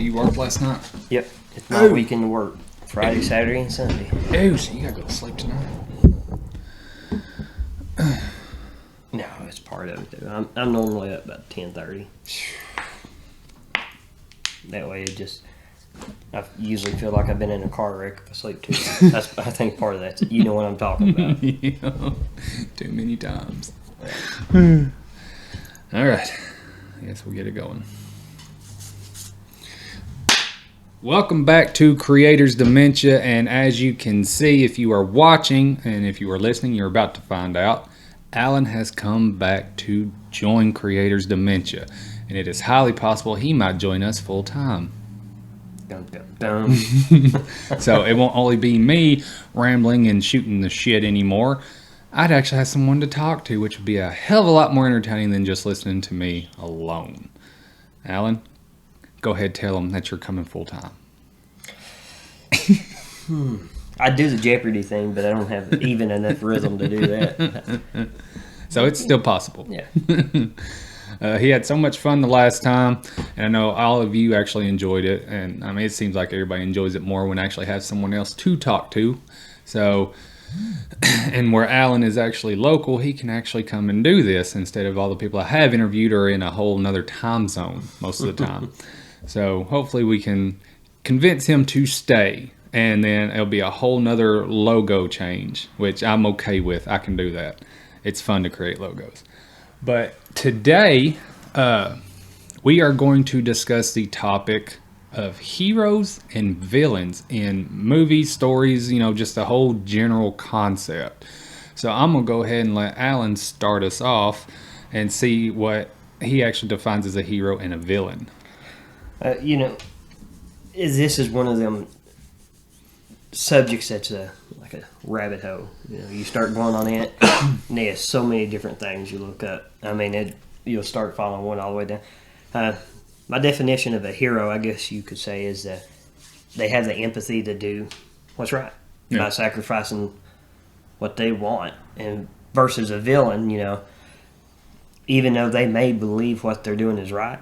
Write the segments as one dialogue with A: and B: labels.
A: you worked last night?
B: Yep. It's my weekend to work. Friday, Saturday, and Sunday.
A: Oh, so you gotta go to sleep tonight.
B: No, it's part of it, though. I'm normally up about 10:30. That way it just... I usually feel like I've been in a car wreck if I sleep too long. I think part of that. You know what I'm talking about.
A: Yeah. Too many times. All right. I guess we'll get it going. Welcome back to Creators Dementia, and as you can see, if you are watching and if you are listening, you're about to find out, Alan has come back to join Creators Dementia, and it is highly possible he might join us full time.
B: Dum, dum, dum.
A: So it won't only be me rambling and shooting the shit anymore. I'd actually have someone to talk to, which would be a hell of a lot more entertaining than just listening to me alone. Alan, go ahead, tell them that you're coming full time.
B: I do the Jeopardy thing, but I don't have even enough rhythm to do that.
A: So it's still possible.
B: Yeah.
A: He had so much fun the last time, and I know all of you actually enjoyed it. And I mean, it seems like everybody enjoys it more when I actually have someone else to talk to. So, and where Alan is actually local, he can actually come and do this instead of all the people I have interviewed are in a whole nother time zone most of the time. So hopefully we can convince him to stay, and then it'll be a whole nother logo change, which I'm okay with. I can do that. It's fun to create logos. But today, we are going to discuss the topic of heroes and villains in movies, stories, just the whole general concept. So I'm going to go ahead and let Alan start us off and see what he actually defines as a hero and a villain.
B: This is one of them subjects that's like a rabbit hole. You start going on it, and there's so many different things you look up. I mean, you'll start following one all the way down. My definition of a hero, I guess you could say, is that they have the empathy to do what's right by sacrificing what they want. And versus a villain, even though they may believe what they're doing is right,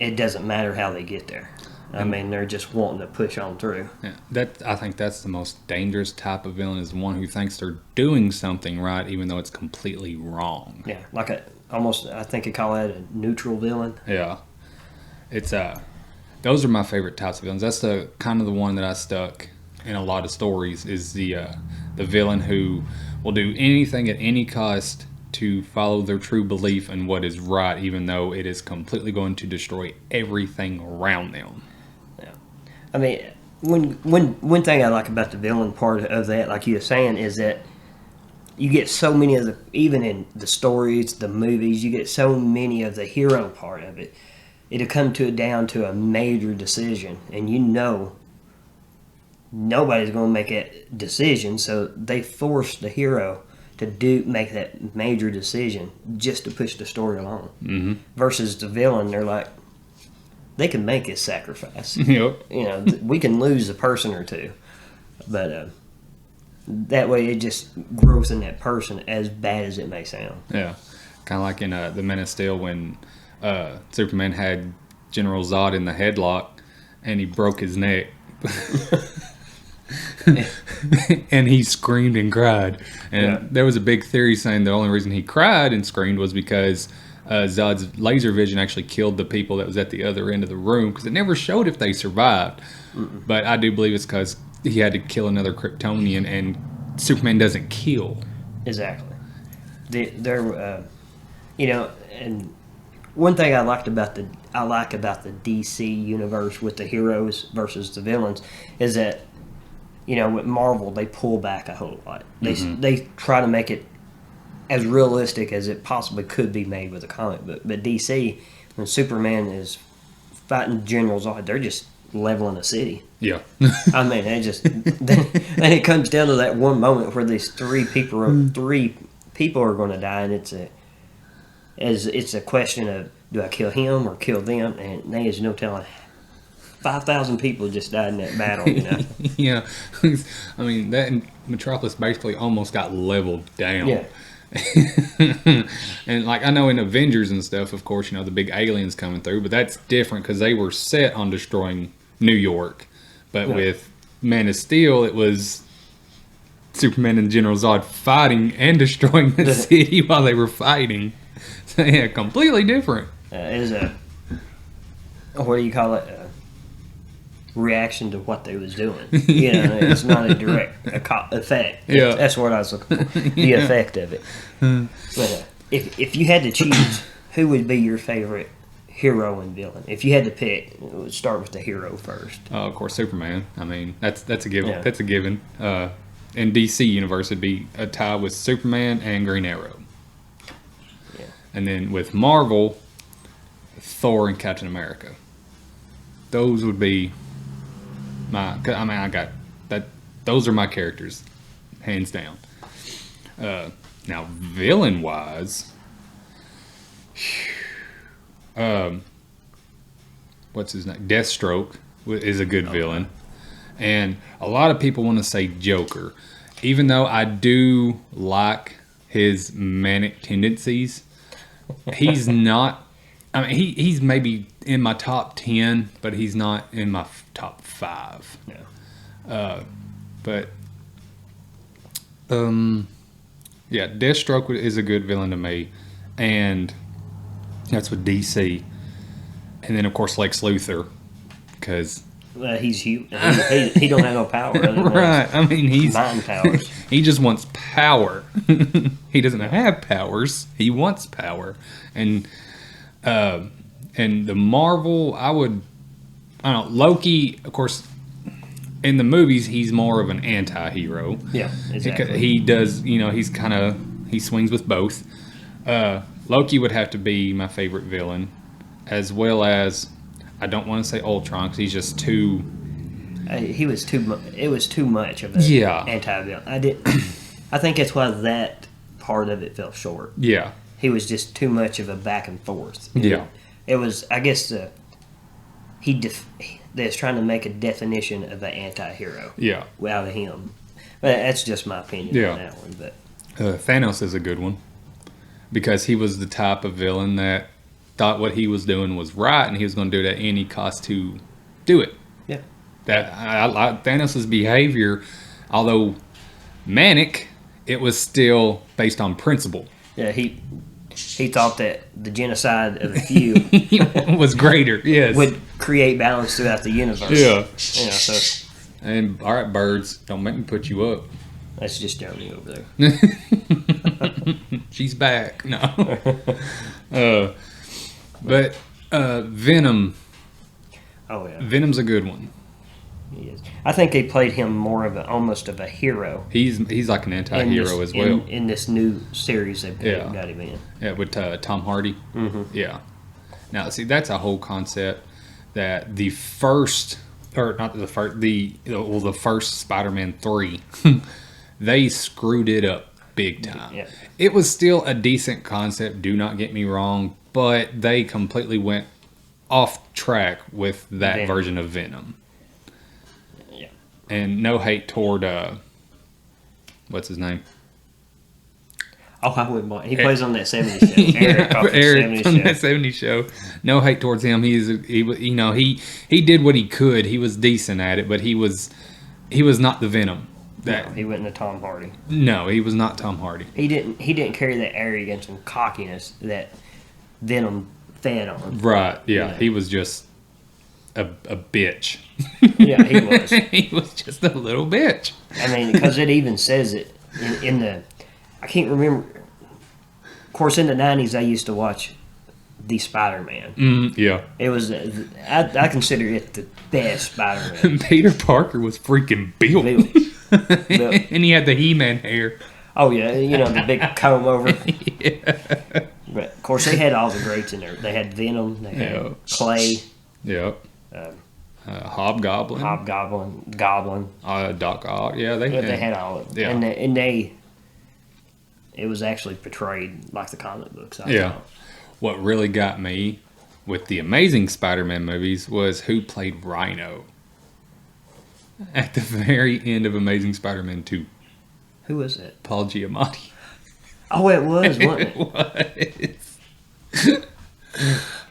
B: it doesn't matter how they get there. I mean, they're just wanting to push on through.
A: Yeah, I think that's the most dangerous type of villain, is one who thinks they're doing something right, even though it's completely wrong.
B: Yeah, like I think you call that a neutral villain.
A: Yeah, it's those are my favorite types of villains. That's the kind of the one that I stuck in a lot of stories, is the villain who will do anything at any cost to follow their true belief in what is right, even though it is completely going to destroy everything around them.
B: Yeah, I mean, one thing I like about the villain part of that, like you were saying, is that you get so many of even in the stories, the movies, you get so many of the hero part of it. It'll come down to a major decision, and nobody's going to make that decision, so they force the hero to make that major decision just to push the story along. Mm-hmm. Versus the villain, they're like, they can make a sacrifice.
A: Yep.
B: We can lose a person or two, but that way it just grows in that person, as bad as it may sound.
A: Yeah, kind of like in the Man of Steel when Superman had General Zod in the headlock and he broke his neck. And he screamed and cried, and there was a big theory saying the only reason he cried and screamed was because Zod's laser vision actually killed the people that was at the other end of the room, because it never showed if they survived. Mm-mm. But I do believe it's because he had to kill another Kryptonian, and Superman doesn't kill.
B: Exactly. And one thing I like about the DC universe with the heroes versus the villains is that, with Marvel, they pull back a whole lot. They try to make it as realistic as it possibly could be made with a comic book. But DC, when Superman is fighting General Zod, they're just leveling a city.
A: Yeah.
B: I mean, then it comes down to that one moment where these three people are going to die, and it's a question of, do I kill him or kill them? And there is no telling. 5,000 people just died in that battle,
A: Yeah. I mean, that Metropolis basically almost got leveled down.
B: Yeah.
A: And like I know in Avengers and stuff, of course, the big aliens coming through, but that's different because they were set on destroying New York. But with Man of Steel, it was Superman and General Zod fighting and destroying the city while they were fighting. So yeah, completely different.
B: Is a what do you call it? Reaction to what they was doing. It's not a direct effect.
A: Yeah,
B: that's what I was looking for. The effect of it. But if you had to choose, who would be your favorite hero and villain? If you had to pick, it would start with the hero first.
A: Of course, Superman. I mean, that's a given.
B: Yeah.
A: That's a given. In DC universe, it'd be a tie with Superman and Green Arrow.
B: Yeah.
A: And then with Marvel, Thor and Captain America. Those would be I got that. Those are my characters, hands down. Now, villain wise, what's his name? Deathstroke is a good villain, and a lot of people want to say Joker, even though I do like his manic tendencies. He's not. I mean, he's maybe in my top 10, but he's not in my top 5.
B: Yeah.
A: But yeah, Deathstroke is a good villain to me, and that's with DC. And then of course Lex Luthor, because
B: he's human. He don't have no power.
A: Right. I mean, he's
B: mind powers.
A: He just wants power. He doesn't have powers. He wants power, and the Marvel, I don't know, Loki, of course, in the movies, he's more of an anti-hero.
B: Yeah, exactly.
A: He does, he swings with both. Loki would have to be my favorite villain, as well as, I don't want to say Ultron, because he's just too...
B: It was too much of an anti-villain. I think that's why that part of it fell short.
A: Yeah.
B: He was just too much of a back and forth.
A: Yeah.
B: It was, I guess, they was trying to make a definition of an anti-hero.
A: Yeah.
B: Out of him. But that's just my opinion on that one. But
A: Thanos is a good one, because he was the type of villain that thought what he was doing was right, and he was going to do it at any cost to do it.
B: Yeah.
A: Thanos' behavior, although manic, it was still based on principle.
B: Yeah, he thought that the genocide of a few
A: was greater. Yes,
B: would create balance throughout the universe.
A: Yeah.
B: So
A: and all right, birds, don't make me put you up.
B: That's just Joni over there.
A: She's back. No. But Venom.
B: Oh yeah.
A: Venom's a good one.
B: He is. I think they played him more of almost of a hero.
A: He's like an anti-hero as well.
B: In this new series they've got him in.
A: Yeah, with Tom Hardy.
B: Mm-hmm.
A: Yeah. Now, see, that's a whole concept that the first Spider-Man 3, they screwed it up big time.
B: Yeah.
A: It was still a decent concept, do not get me wrong, but they completely went off track with that version of Venom.
B: Yeah.
A: And no hate toward what's his name?
B: Oh, I wouldn't mind. He plays on that 70s show. Eric
A: from that 70s show. No hate towards him. He did what he could. He was decent at it, but he was not the Venom.
B: He wasn't a Tom Hardy.
A: No, he was not Tom Hardy.
B: He didn't carry that arrogance and cockiness that Venom fed on.
A: Right. Yeah. He was just a bitch.
B: Yeah, he was.
A: He was just a little bitch.
B: I mean, because it even says it in the. I can't remember. Of course, in the 90s, I used to watch the Spider-Man.
A: Yeah.
B: It was. I consider it the best Spider-Man.
A: Peter Parker was freaking built. And he had the He-Man hair.
B: Oh, yeah. The big comb over.
A: Yeah.
B: But, of course, they had all the greats in there. They had Venom. They had Clay.
A: Yep. Hobgoblin.
B: Goblin.
A: Doc Ock. Yeah,
B: they had all of them. Yeah. And it was actually portrayed like the comic books. I thought.
A: What really got me with the Amazing Spider-Man movies was who played Rhino at the very end of Amazing Spider-Man 2.
B: Who was it?
A: Paul Giamatti.
B: Oh, it was, wasn't
A: It
B: it?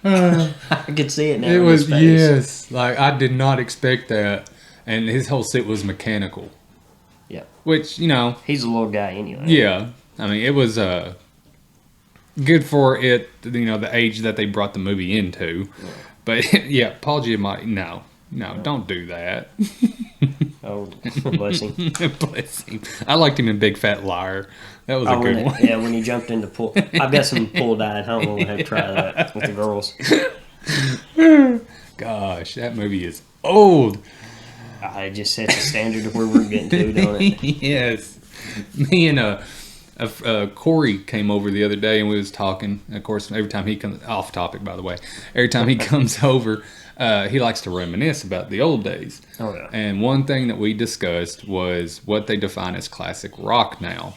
A: was.
B: I could see it now.
A: It
B: in
A: was,
B: his face.
A: yes. Like, I did not expect that. And his whole suit was mechanical.
B: Yeah.
A: Which, you know,
B: He's a little guy anyway.
A: yeah. I mean, it was good for it, you know, the age that they brought the movie into.
B: Yeah.
A: But, yeah, Paul Giamatti, no, don't do that.
B: Oh, bless him.
A: Bless him. I liked him in Big Fat Liar. That was a good one.
B: Yeah, when he jumped into pool. I've got some pool dive. I don't want to have to try that with the girls.
A: Gosh, that movie is old.
B: I just set the standard of where we're getting to, don't it?
A: Yes. Me and Corey came over the other day and we was talking. Of course, every time he comes, off topic by the way, every time he comes over, he likes to reminisce about the old days.
B: Oh, yeah.
A: And one thing that we discussed was what they define as classic rock now.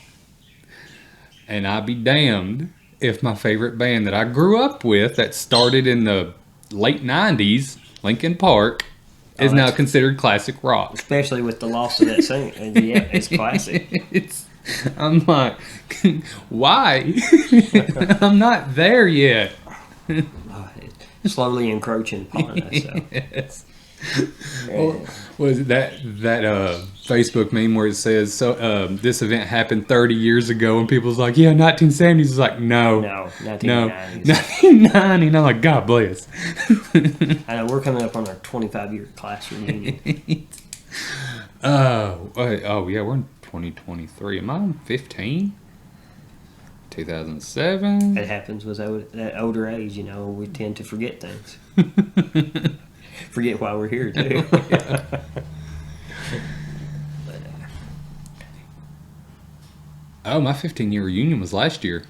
A: And I'd be damned if my favorite band that I grew up with that started in the late 90s, Linkin Park, is now considered classic rock.
B: Especially with the loss of that singer. And yeah, it's classic.
A: I'm like, why? I'm not there yet.
B: It's slowly encroaching upon us. So.
A: Yes. Well, was it that Facebook meme where it says this event happened 30 years ago and people's like, yeah, 1970s. It's like, no,
B: 1990s.
A: 1990. And I'm like, God bless.
B: I know we're coming up on our 25-year class reunion.
A: Oh yeah, we're in 2023. Am I 15? 2007.
B: It happens with that older age, you know. We tend to forget things. Forget why we're here too.
A: Oh, my 15-year reunion was last year.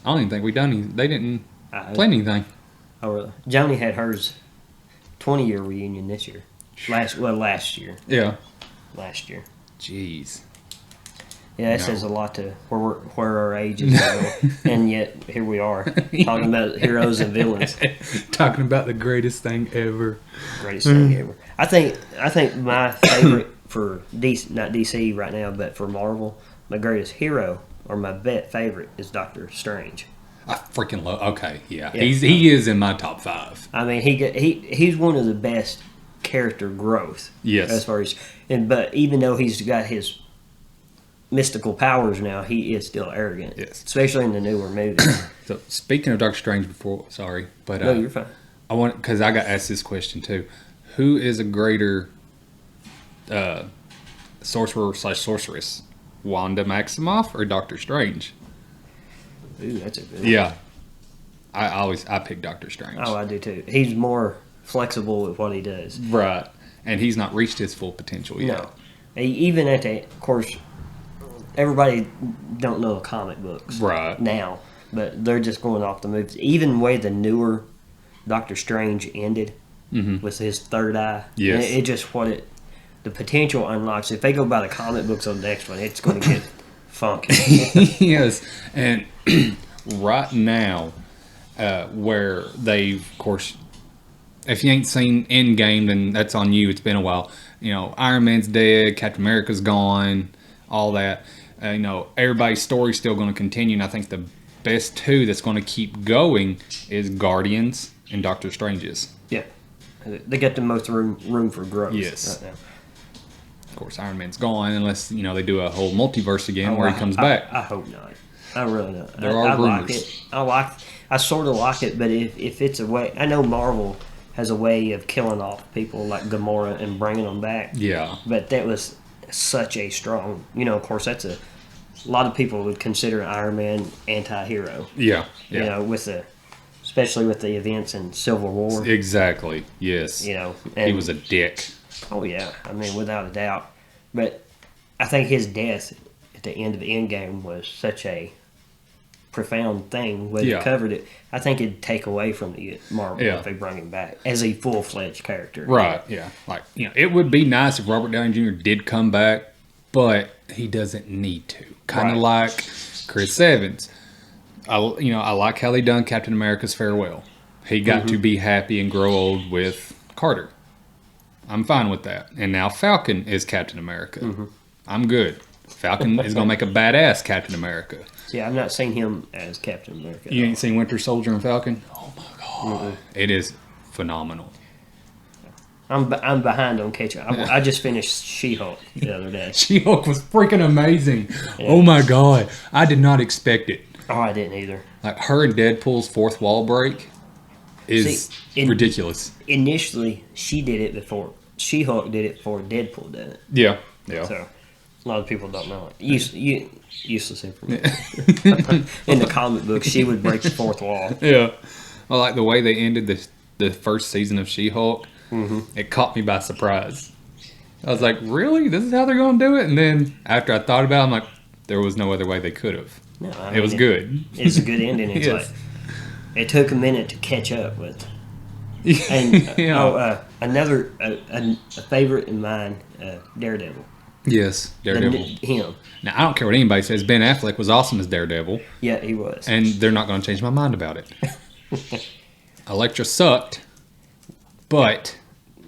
A: I don't even think we done anything. They didn't plan anything.
B: Oh, really? Joni had hers 20-year reunion this year. Last year.
A: Yeah.
B: Last year.
A: Jeez.
B: Yeah, that says a lot to where our age is, and yet here we are talking about heroes and villains.
A: Talking about the greatest thing ever.
B: Greatest thing ever. I think my favorite for DC, not DC right now, but for Marvel, my greatest hero or my favorite is Doctor Strange.
A: I freaking love. Okay, yeah. He is in my top 5.
B: I mean, he's one of the best character growth.
A: Yes.
B: As far as but even though he's got his mystical powers now, he is still arrogant.
A: Yes.
B: Especially in the newer movies.
A: So speaking of Doctor Strange, but
B: No, you're fine.
A: I want because I got asked this question too. Who is a greater sorcerer/sorceress, Wanda Maximoff or Doctor Strange?
B: Ooh, that's a good one.
A: Yeah, I pick Doctor Strange.
B: Oh, I do too. He's more flexible with what he does.
A: Right, and he's not reached his full potential yet.
B: No, even at the, of course, everybody don't know the comic books
A: Right
B: now, but they're just going off the movies. Even the way the newer Doctor Strange ended with his third eye,
A: yes,
B: it just the potential unlocks. If they go by the comic books on the next one, it's going to get funky.
A: Yes, and right now, where they've, of course, if you ain't seen Endgame, then that's on you. It's been a while. You know, Iron Man's dead, Captain America's gone, all that. You know, everybody's story's still going to continue, and I think the best two that's going to keep going is Guardians and Doctor Strange's.
B: Yeah, they get the most room for growth.
A: Yes.
B: Right now.
A: Of course, Iron Man's gone unless, you know, they do a whole multiverse again where he comes back.
B: I hope not. I really don't.
A: There are rumors.
B: I sort of like it, but if it's a way, I know Marvel has a way of killing off people like Gamora and bringing them back.
A: Yeah.
B: But that was such a strong, you know, of course, that's a lot of people would consider Iron Man anti-hero.
A: Yeah.
B: You know, especially with the events in Civil War.
A: Exactly. Yes.
B: You know.
A: He was a dick.
B: Oh, yeah. I mean, without a doubt. But I think his death at the end of the Endgame was such a profound thing. When they covered it, I think it'd take away from the Marvel if they bring him back as a full-fledged character.
A: Right, yeah. Like, you know, it would be nice if Robert Downey Jr. did come back, but he doesn't need to. Kind of like Chris Evans. I like how they done Captain America's farewell. He got to be happy and grow old with Carter. I'm fine with that. And now Falcon is Captain America. I'm good. Falcon is going to make a badass Captain America.
B: See, I've not seen him as Captain America.
A: You ain't seen Winter Soldier and Falcon? Oh my god. It is phenomenal.
B: I'm behind on catching. I just finished She-Hulk the other day.
A: She-Hulk was freaking amazing. Yeah. Oh my god. I did not expect it.
B: Oh, I didn't either.
A: Like, her and Deadpool's fourth wall break is ridiculous.
B: Initially, she did it before. She-Hulk did it before Deadpool did it.
A: Yeah. Yeah.
B: So, a lot of people don't know it. Useless information. In the comic book, she would break the fourth wall.
A: Yeah. I like the way they ended the first season of She-Hulk.
B: Mm-hmm.
A: It caught me by surprise. I was like, really? This is how they're going to do it? And then after I thought about it, I'm like, there was no other way they could have.
B: No,
A: it was good.
B: It's a good ending. It's
A: yes.
B: like, it took a minute to catch up with. And another a favorite in mine, Daredevil.
A: Yes, Daredevil.
B: Him.
A: Now, I don't care what anybody says. Ben Affleck was awesome as Daredevil.
B: Yeah, he was.
A: And they're not going to change my mind about it. Elektra sucked, but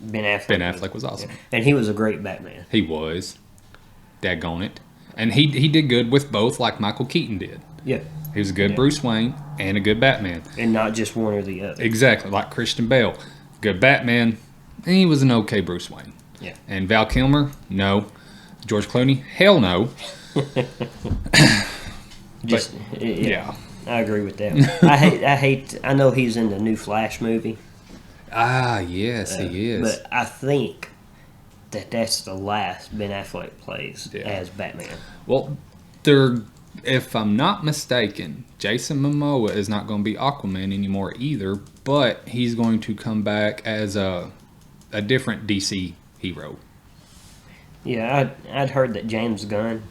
B: Ben Affleck
A: was awesome.
B: Yeah. And he was a great Batman.
A: He was. Daggone it. And he did good with both, like Michael Keaton did.
B: Yeah.
A: He was a good Bruce Wayne and a good Batman.
B: And not just one or the other.
A: Exactly, like Christian Bale. Good Batman, and he was an okay Bruce Wayne.
B: Yeah.
A: And Val Kilmer, no. George Clooney, hell no. Yeah.
B: I agree with that. I know he's in the new Flash movie.
A: Ah, yes, he is.
B: But I think that's the last Ben Affleck plays as Batman.
A: Well, if I'm not mistaken, Jason Momoa is not going to be Aquaman anymore either, but he's going to come back as a different DC hero.
B: Yeah, I'd heard that James Gunn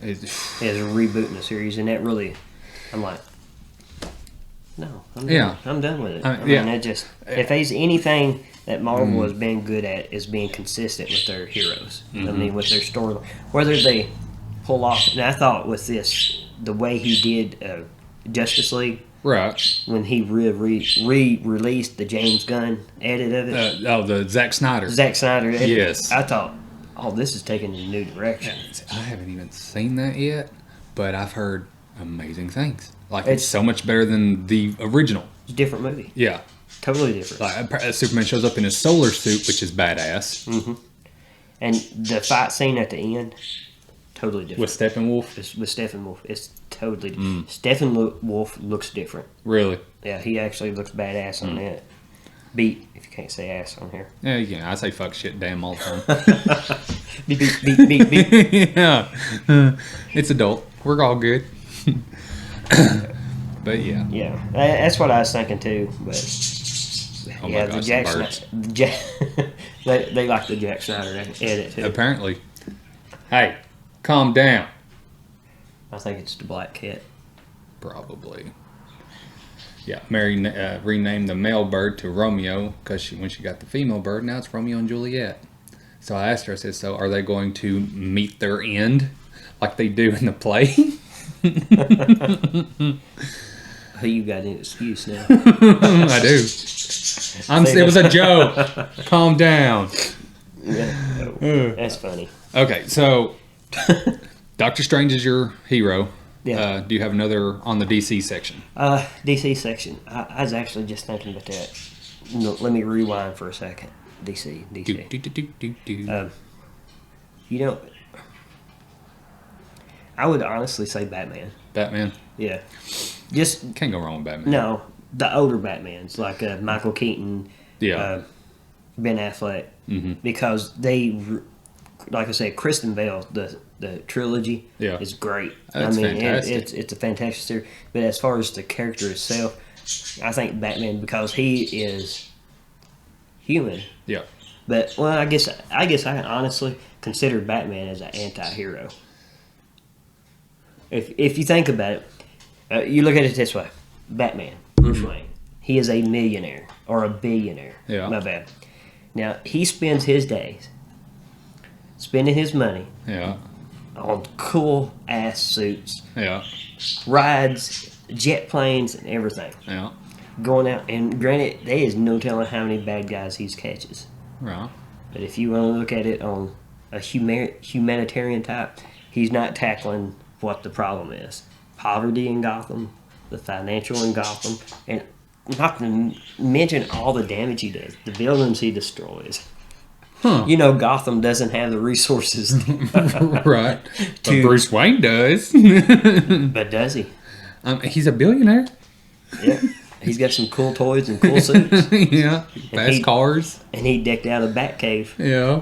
B: is rebooting the series, and that really, I'm like, no, I'm done with it. I mean, if there's anything that Marvel has been good at is being consistent with their heroes. Mm-hmm. I mean, with their story, whether they pull off. And I thought with this, the way he did Justice League,
A: right,
B: when he re-released the James Gunn edit of it.
A: The Zack Snyder.
B: Edit,
A: yes.
B: I thought, this is taking a new direction.
A: I haven't even seen that yet, but I've heard amazing things. Like, it's so much better than the original.
B: It's a different movie.
A: Yeah.
B: Totally different.
A: Like, Superman shows up in his solar suit, which is badass.
B: Mm-hmm. And the fight scene at the end, totally different.
A: With Steppenwolf?
B: With Steppenwolf. It's totally different. Steppenwolf looks different.
A: Really?
B: Yeah, he actually looks badass on that. Beat, if you can't say ass on here.
A: Yeah, you can. I say fuck, shit, damn all the time.
B: beep.
A: Yeah. It's adult. We're all good. But yeah.
B: Yeah, that's what I was thinking too. But the Jack Snyder, they like the Jack Snyder edit too.
A: Apparently. Hey, calm down.
B: I think it's the Black Cat.
A: Probably. Yeah, Mary renamed the male bird to Romeo because when she got the female bird, now it's Romeo and Juliet. So I asked her, I said, so are they going to meet their end like they do in the play?
B: You got an excuse now.
A: I do. It was a joke. Calm down.
B: Yeah, that's funny.
A: Okay, so Doctor Strange is your hero.
B: Yeah.
A: Do you have another on the DC section?
B: DC section. I was actually just thinking about that. No, let me rewind for a second. DC. I would honestly say Batman.
A: Batman?
B: Yeah. Just
A: can't go wrong with Batman.
B: No, the older Batmans like Michael Keaton, Ben Affleck, because they, like I said, Kristen Bell, the trilogy is great.
A: Fantastic.
B: It's a fantastic series. But as far as the character itself, I think Batman, because he is human.
A: Yeah.
B: But I guess I can honestly consider Batman as an anti-hero. If you think about it, you look at it this way: Batman, Bruce Wayne, he is a millionaire or a billionaire.
A: Yeah.
B: My bad. Now he spends his days spending his money.
A: Yeah.
B: On cool ass suits.
A: Yeah.
B: Rides, jet planes, and everything.
A: Yeah.
B: Going out, and granted, there is no telling how many bad guys he catches.
A: Right.
B: But if you want to look at it on a humanitarian type, he's not tackling what the problem is. Poverty in Gotham, the financial in Gotham, and not to mention all the damage he does, the buildings he destroys.
A: Huh.
B: You know, Gotham doesn't have the resources.
A: Right. But Bruce Wayne does.
B: But does he?
A: He's a billionaire.
B: Yeah. He's got some cool toys and cool suits.
A: Yeah. Fast cars.
B: And he decked out a Batcave.
A: Yeah.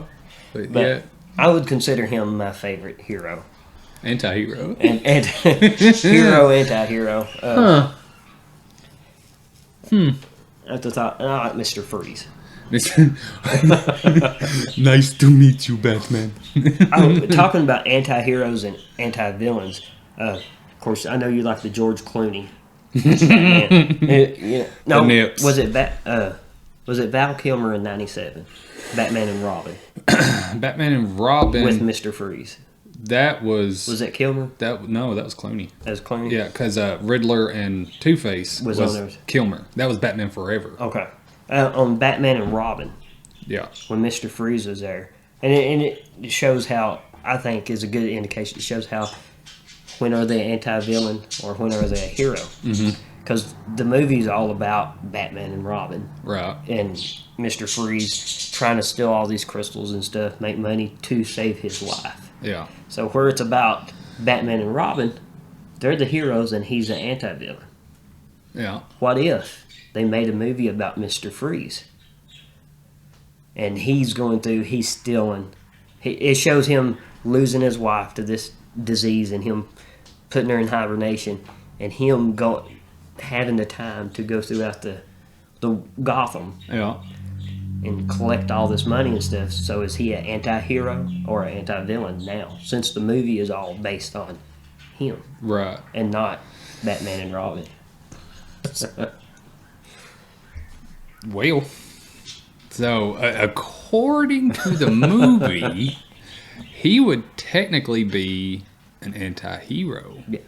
A: But yeah.
B: I would consider him my favorite hero.
A: Anti-hero.
B: And hero, anti-hero. At the top, I like Mr. Freeze.
A: Nice to meet you, Batman.
B: Talking about anti-heroes and anti-villains, of course, I know you like the George Clooney. No,
A: Nips.
B: was it Val Kilmer in '97? Batman and Robin.
A: Batman and Robin
B: With Mr. Freeze.
A: That was
B: that Kilmer?
A: that was Clooney.
B: That was Clooney?
A: Yeah, because Riddler and Two-Face
B: Was
A: was
B: on there.
A: Kilmer. That was Batman Forever.
B: Okay. On Batman and Robin,
A: Yeah.
B: when Mr. Freeze was there. And it shows how, I think, is a good indication. It shows how, when are they anti-villain or when are they a hero? Because the movie's all about Batman and Robin.
A: Right.
B: And Mr. Freeze trying to steal all these crystals and stuff, make money to save his life.
A: Yeah.
B: So where it's about Batman and Robin, they're the heroes and he's the anti-villain.
A: Yeah.
B: What if they made a movie about Mr. Freeze? And he's stealing. It shows him losing his wife to this disease and him putting her in hibernation and him having the time to go throughout the Gotham
A: Yeah.
B: and collect all this money and stuff. So is he an anti-hero or an anti-villain now? Since the movie is all based on him
A: Right.
B: and not Batman and Robin.
A: Well, so according to the movie, he would technically be an anti-hero.
B: Yeah,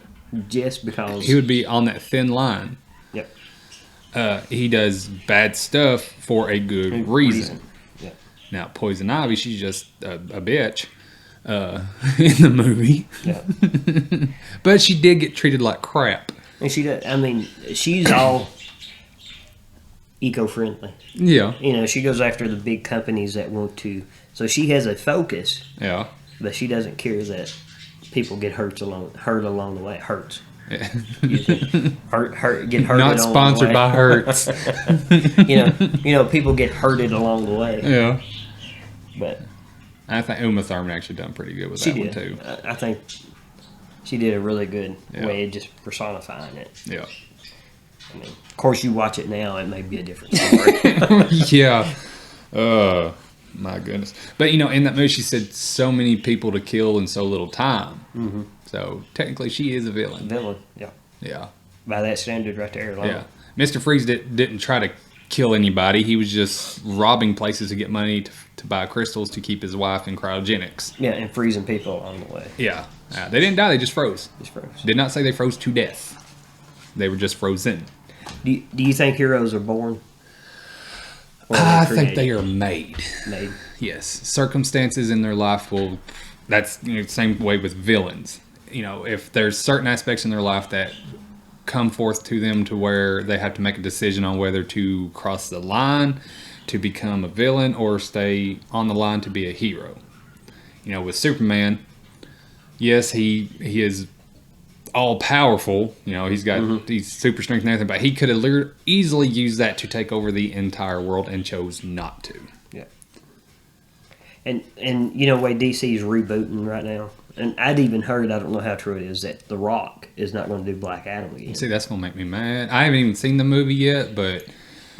B: just because
A: He would be on that thin line.
B: Yep.
A: He does bad stuff for a good reason.
B: Yeah.
A: Now, Poison Ivy, she's just a bitch in the movie.
B: Yeah.
A: But she did get treated like crap.
B: And she's all eco-friendly.
A: Yeah.
B: You know, she goes after the big companies that want to. So she has a focus,
A: Yeah.
B: but she doesn't care that people get hurt along the way. It hurts.
A: Yeah.
B: Get hurt.
A: Not sponsored by Hertz.
B: you know, people get hurted along the way.
A: Yeah.
B: But
A: I think Uma Thurman actually done pretty good with
B: she
A: that
B: did.
A: one too.
B: I think she did a really good
A: Yeah.
B: way of just personifying it.
A: Yeah.
B: I mean, of course, you watch it now, it may be a different story.
A: Yeah. My goodness. But in that movie, she said so many people to kill in so little time.
B: Mm-hmm.
A: So technically, she is a villain.
B: Villain, yeah.
A: Yeah.
B: By that standard, right there. Alone.
A: Yeah. Mr. Freeze didn't try to kill anybody. He was just robbing places to get money to buy crystals to keep his wife in cryogenics.
B: Yeah, and freezing people along the way.
A: Yeah. They didn't die. They just froze.
B: Just froze.
A: Did not say they froze to death. They were just frozen.
B: Do you think heroes are born? Or
A: I
B: they
A: think
B: created?
A: they are made.
B: Made.
A: Yes, circumstances in their life will. That's the same way with villains. If there's certain aspects in their life that come forth to them to where they have to make a decision on whether to cross the line to become a villain or stay on the line to be a hero. With Superman, yes, he is all powerful. He's super strength and everything, but he could have easily used that to take over the entire world and chose not to.
B: Yeah. And way DC's rebooting right now. And I'd even heard, I don't know how true it is, that The Rock is not going to do Black Adam again.
A: See, that's going to make me mad. I haven't even seen the movie yet, but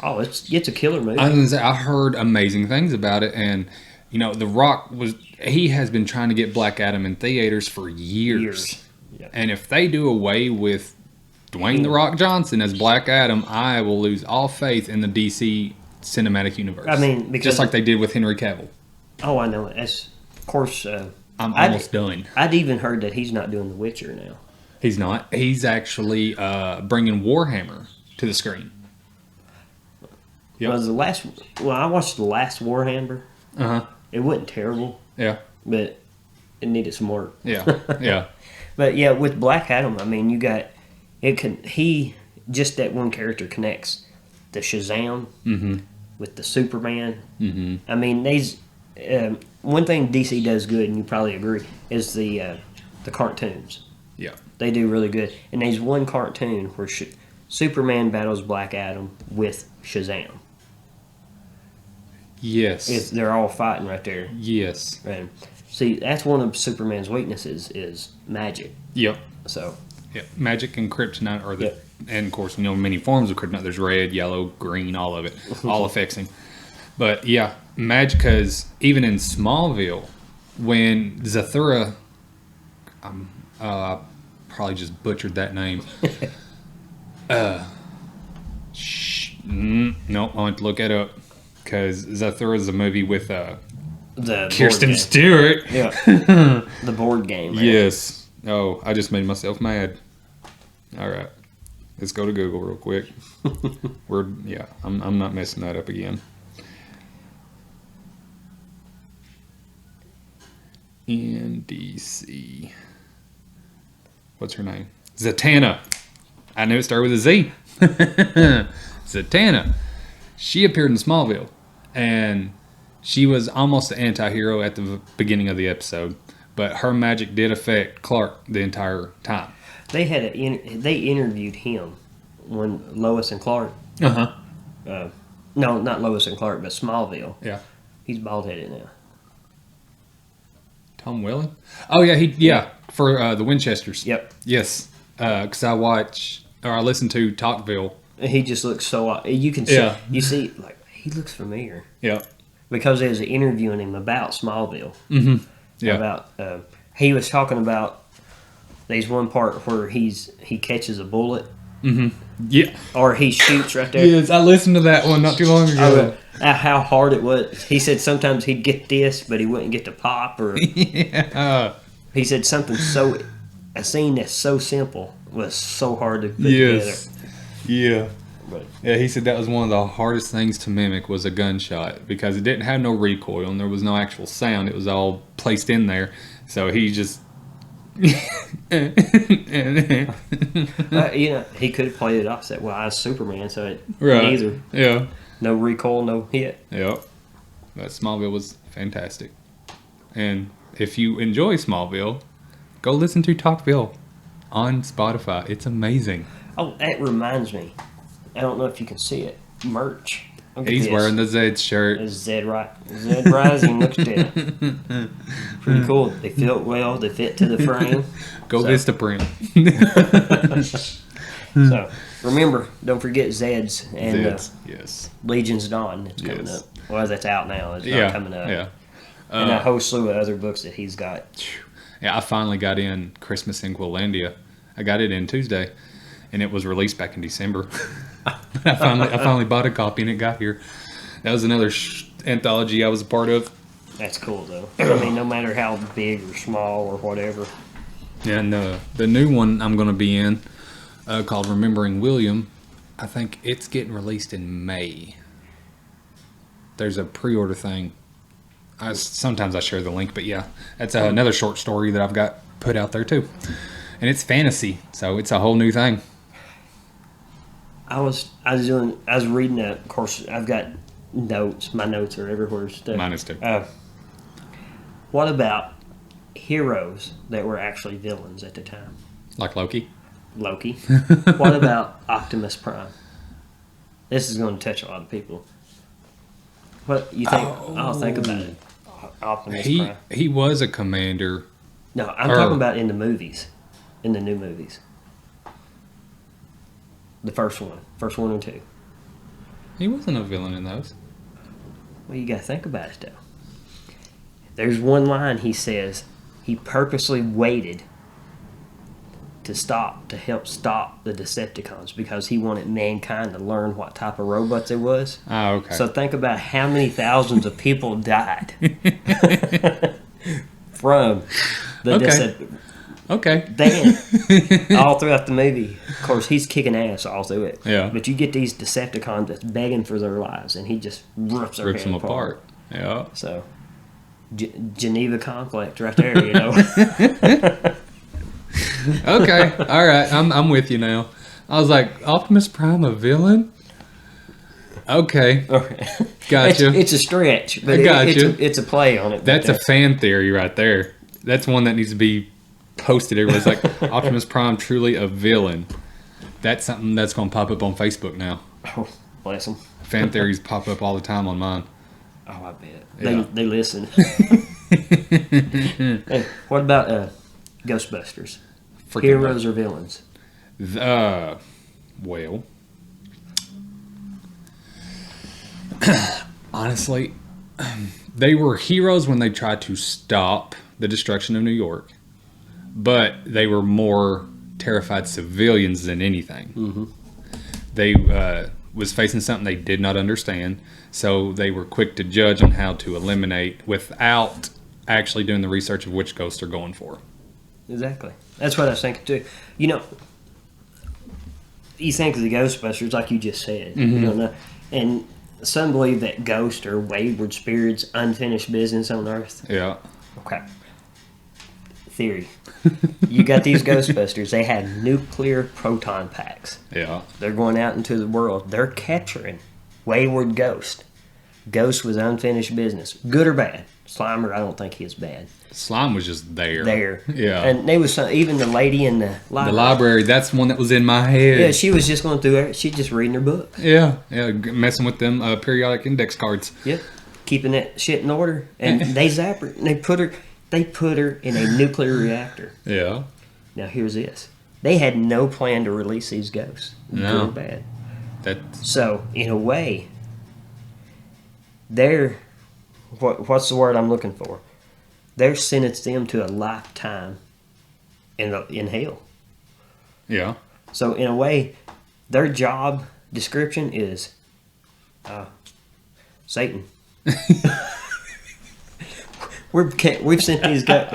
B: Oh, it's a killer movie.
A: I was gonna say, I heard amazing things about it, and The Rock he has been trying to get Black Adam in theaters for years.
B: Yeah.
A: And if they do away with Dwayne The Rock Johnson as Black Adam, I will lose all faith in the DC cinematic universe.
B: I mean, because
A: just like they did with Henry Cavill.
B: Oh, I know. That's, of course.
A: I'm almost done.
B: I'd even heard that he's not doing The Witcher now.
A: He's not. He's actually bringing Warhammer to the screen. Yep.
B: I watched the last Warhammer.
A: Uh-huh.
B: It wasn't terrible,
A: Yeah.
B: but it needed some work.
A: Yeah, yeah.
B: But yeah, with Black Adam, I mean, you got it. He just that one character connects the Shazam with the Superman. Mm-hmm. I mean, these one thing DC does good, and you probably agree, is the cartoons.
A: Yeah,
B: they do really good. And there's one cartoon where Superman battles Black Adam with Shazam.
A: Yes,
B: they're all fighting right there.
A: Yes,
B: and see, that's one of Superman's weaknesses is magic.
A: Yep.
B: So.
A: Yeah, magic and kryptonite are the, and of course, many forms of kryptonite. There's red, yellow, green, all of it, all affects him. But yeah, magic, because even in Smallville, when Zathura, I probably just butchered that name. No, I want to look it up because Zathura is a movie with
B: the
A: Kirsten Stewart.
B: Yeah, the board game. Right?
A: Yes. Oh, I just made myself mad. All right, let's go to Google real quick. I'm not messing that up again. NDC. What's her name? Zatanna. I knew it started with a Z. Zatanna. She appeared in Smallville, and she was almost the anti-hero at the beginning of the episode. But her magic did affect Clark the entire time.
B: They had they interviewed him when Lois and Clark. No, not Lois and Clark, but Smallville.
A: Yeah,
B: he's bald headed now.
A: Tom Welling. Oh yeah, for the Winchesters.
B: Yep.
A: Yes, because I listen to Talkville.
B: He just looks so. You can see. Yeah. You see, like he looks familiar.
A: Yeah.
B: Because they was interviewing him about Smallville.
A: Mm-hmm. Yeah.
B: About he was talking about there's one part where he catches a bullet.
A: Mm-hmm. Yeah.
B: Or he shoots right there.
A: Yes, I listened to that one not too long ago.
B: How hard it was. He said sometimes he'd get this, but he wouldn't get the pop. Or
A: yeah.
B: He said something a scene that's so simple was so hard to put together.
A: Yeah. Yeah, he said that was one of the hardest things to mimic was a gunshot because it didn't have no recoil and there was no actual sound. It was all placed in there. So he just...
B: he could have played it off. Said, well, I was Superman, so neither.
A: Yeah.
B: No recoil, no hit.
A: Yep. But Smallville was fantastic. And if you enjoy Smallville, go listen to Talkville on Spotify. It's amazing.
B: Oh, that reminds me. I don't know if you can see it. Merch.
A: He's wearing the Zed shirt.
B: It's Zed Rising. Looks dead. Pretty cool. They fit well. They fit to the frame.
A: Go Vistaprint.
B: So remember, don't forget Zed's and
A: yes.
B: Legion's Dawn. It's coming up. Well, that's out now. It's not coming up.
A: Yeah.
B: And a whole slew of other books that he's got.
A: Yeah, I finally got in Christmas in Quillandia. I got it in Tuesday, and it was released back in December. I finally bought a copy and it got here. That was another anthology I was a part of.
B: That's cool though. I mean, no matter how big or small or whatever.
A: Yeah, and the new one I'm going to be in called Remembering William, I think it's getting released in May. There's a pre-order thing. Sometimes I share the link, but yeah, that's another short story that I've got put out there too. And it's fantasy, so it's a whole new thing.
B: I was reading that. Of course, I've got notes. My notes are everywhere. Stuff.
A: Mine is too.
B: What about heroes that were actually villains at the time?
A: Like Loki.
B: What about Optimus Prime? This is going to touch a lot of people. What you think? I'll think about it. Optimus Prime.
A: He was a commander.
B: No, I'm talking about in the movies, in the new movies. The first one and two.
A: He wasn't a villain in those.
B: Well, you got to think about it though. There's one line he says he purposely waited to help stop the Decepticons because he wanted mankind to learn what type of robots it was.
A: Oh, okay.
B: So think about how many thousands of people died from the Decepticons.
A: Okay.
B: Then, all throughout the movie, of course, he's kicking ass all through it.
A: Yeah.
B: But you get these Decepticons that's begging for their lives, and he just rips them apart.
A: Yeah.
B: So, Geneva conflict right there, you know.
A: Okay, all right, I'm with you now. I was like, Optimus Prime a villain? Okay, gotcha.
B: It's a stretch, but
A: Gotcha.
B: it's a play on it.
A: That's a fan theory right there. That's one that needs to be posted. Everybody's like, Optimus Prime truly a villain. That's something that's going to pop up on Facebook now.
B: Oh, bless them.
A: Fan theories pop up all the time on mine.
B: Oh, I bet.
A: Yeah.
B: They listen. Hey, what about Ghostbusters?
A: Freaking
B: Heroes or villains?
A: Well, honestly, they were heroes when they tried to stop the destruction of New York, but they were more terrified civilians than anything.
B: Mm-hmm.
A: They was facing something they did not understand, so they were quick to judge on how to eliminate without actually doing the research of which ghosts they're going for.
B: Exactly. That's what I was thinking too. You know, you think of the Ghostbusters like you just said.
A: Mm-hmm.
B: You don't know, and some believe that ghosts are wayward spirits, unfinished business on Earth.
A: Yeah.
B: Okay. Theory. You got these Ghostbusters. They have nuclear proton packs.
A: Yeah.
B: They're going out into the world. They're capturing wayward ghosts. Ghosts with unfinished business. Good or bad? Slimer, I don't think he's bad.
A: Slime was just there.
B: There.
A: Yeah.
B: And there was even the lady in the library.
A: The library, that's one that was in my head.
B: Yeah, she was just going through it. She's just reading her book.
A: Yeah, messing with them periodic index cards.
B: Yep. Keeping that shit in order. And they zap her. And they put her in a nuclear reactor.
A: Yeah.
B: Now here's this. They had no plan to release these ghosts.
A: No.
B: Good or bad. So, in a way, they're what's the word I'm looking for? They're sentenced them to a lifetime in hell.
A: Yeah.
B: So in a way, their job description is Satan. We've sent these ghosts.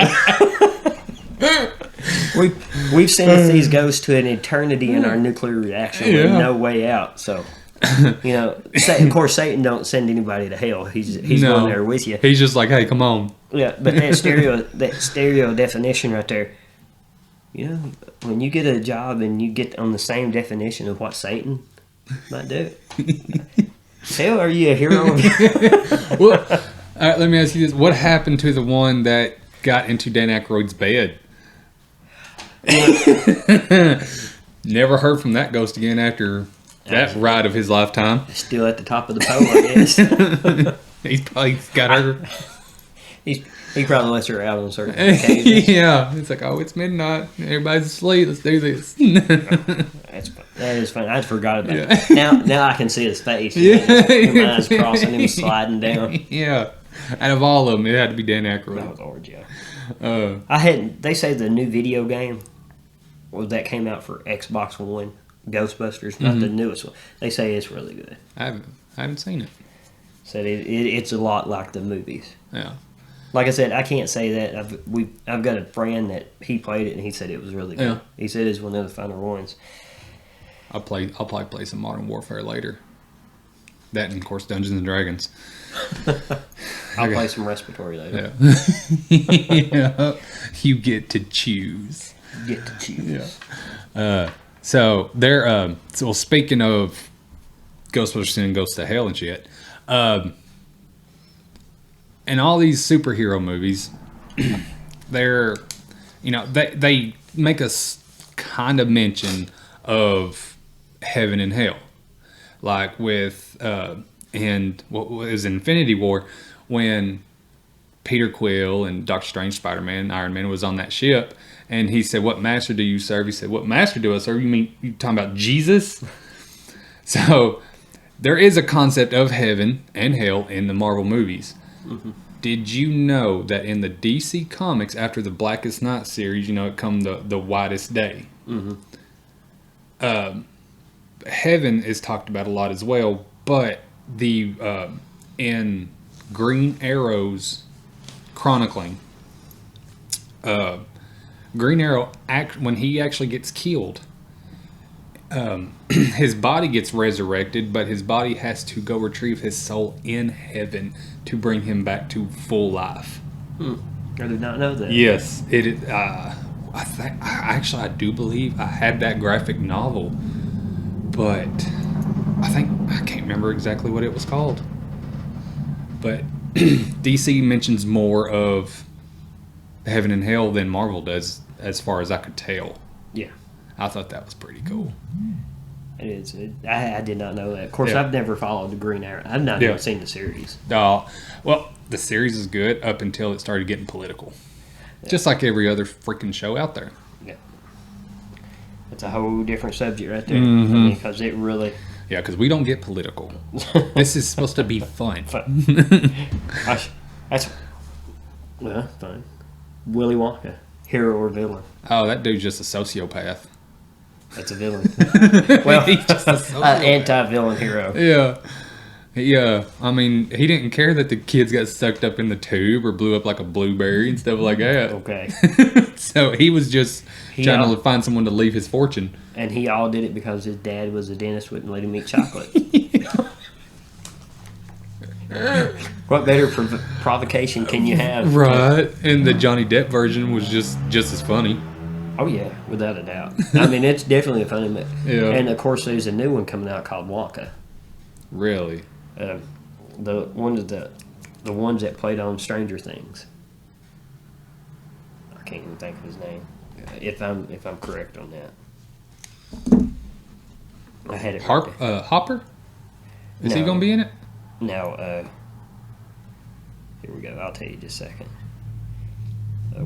B: We've sentenced these ghosts to an eternity in our nuclear reaction with no way out. So, you know, of course, Satan don't send anybody to hell. He's going there with you.
A: He's just like, hey, come on.
B: Yeah, but that stereo definition right there. You know, when you get a job and you get on the same definition of what Satan might do, hell, are you a hero?
A: Well, all right, let me ask you this: what happened to the one that got into Dan Aykroyd's bed? Never heard from that ghost again after that ride of his lifetime.
B: Still at the top of the pole, I guess.
A: He's probably got her.
B: He probably lets her out on certain occasions.
A: Yeah, it's like, oh, it's midnight. Everybody's asleep. Let's do this.
B: That is funny. I forgot about it. Now I can see his face.
A: Yeah.
B: His eyes crossing, him sliding down.
A: Yeah. Out of all of them, it had to be Dan Aykroyd.
B: Oh, Lord, yeah. They say the new video game that came out for Xbox One, Ghostbusters, not the newest one. They say it's really good.
A: I haven't seen it.
B: Said it's a lot like the movies.
A: Yeah.
B: Like I said, I can't say that. I've got a friend that he played it and he said it was really good.
A: Yeah.
B: He said it's one of the funner ones.
A: I'll probably play some Modern Warfare later. That and of course Dungeons and Dragons.
B: I'll play some Respiratory later.
A: Yeah. Yeah. You get to choose.
B: Get to choose.
A: Yeah. So they're so speaking of Ghostbusters sending ghosts to hell and shit. In all these superhero movies, they're, you know, they make us kind of mention of heaven and hell, like with and what was Infinity War when Peter Quill and Doctor Strange, Spider-Man, Iron Man was on that ship, and he said, "What master do you serve?" He said, "What master do I serve?" You mean you talking about Jesus? So there is a concept of heaven and hell in the Marvel movies. Mm-hmm. Did you know that in the DC comics, after the Blackest Night series, you know, it come the Whitest Day. Mm-hmm. Heaven is talked about a lot as well, but the in Green Arrow's chronicling, Green Arrow when he actually gets killed, his body gets resurrected, but his body has to go retrieve his soul in heaven to bring him back to full life.
B: I did not know that.
A: Yes, it is. I do believe I had that graphic novel, but I can't remember exactly what it was called. But DC mentions more of heaven and hell than Marvel does, as far as I could tell.
B: Yeah.
A: I thought that was pretty cool.
B: It is. I did not know that. Of course,
A: Yeah.
B: I've never followed the Green Arrow. I've not
A: Yeah.
B: even seen the series.
A: Well, the series is good up until it started getting political.
B: Yeah.
A: Just like every other freaking show out there.
B: Yeah. It's a whole different subject right there.
A: Mhm.
B: Because it really...
A: Yeah, because we don't get political. This is supposed to be fun.
B: That's... Well, fine. Willy Wonka. Hero or villain?
A: Oh, that dude's just a sociopath.
B: That's a villain. Well,
A: He's just a sociopath.
B: Anti-villain hero.
A: Yeah. Yeah. I mean, he didn't care that the kids got sucked up in the tube or blew up like a blueberry and stuff like that.
B: Okay.
A: So he was just trying to find someone to leave his fortune.
B: And he all did it because his dad was a dentist, wouldn't let him eat chocolate. What better provocation can you have?
A: Right. And the Johnny Depp version was just as funny.
B: Oh, yeah, without a doubt. I mean, it's definitely a funny movie.
A: Yeah.
B: And, of course, there's a new one coming out called Wonka.
A: Really?
B: The ones that played on Stranger Things. I can't even think of his name. If I'm correct on that. I had it.
A: Hopper? Is he
B: No.
A: going to be in it?
B: Now, here we go. I'll tell you just a second. So,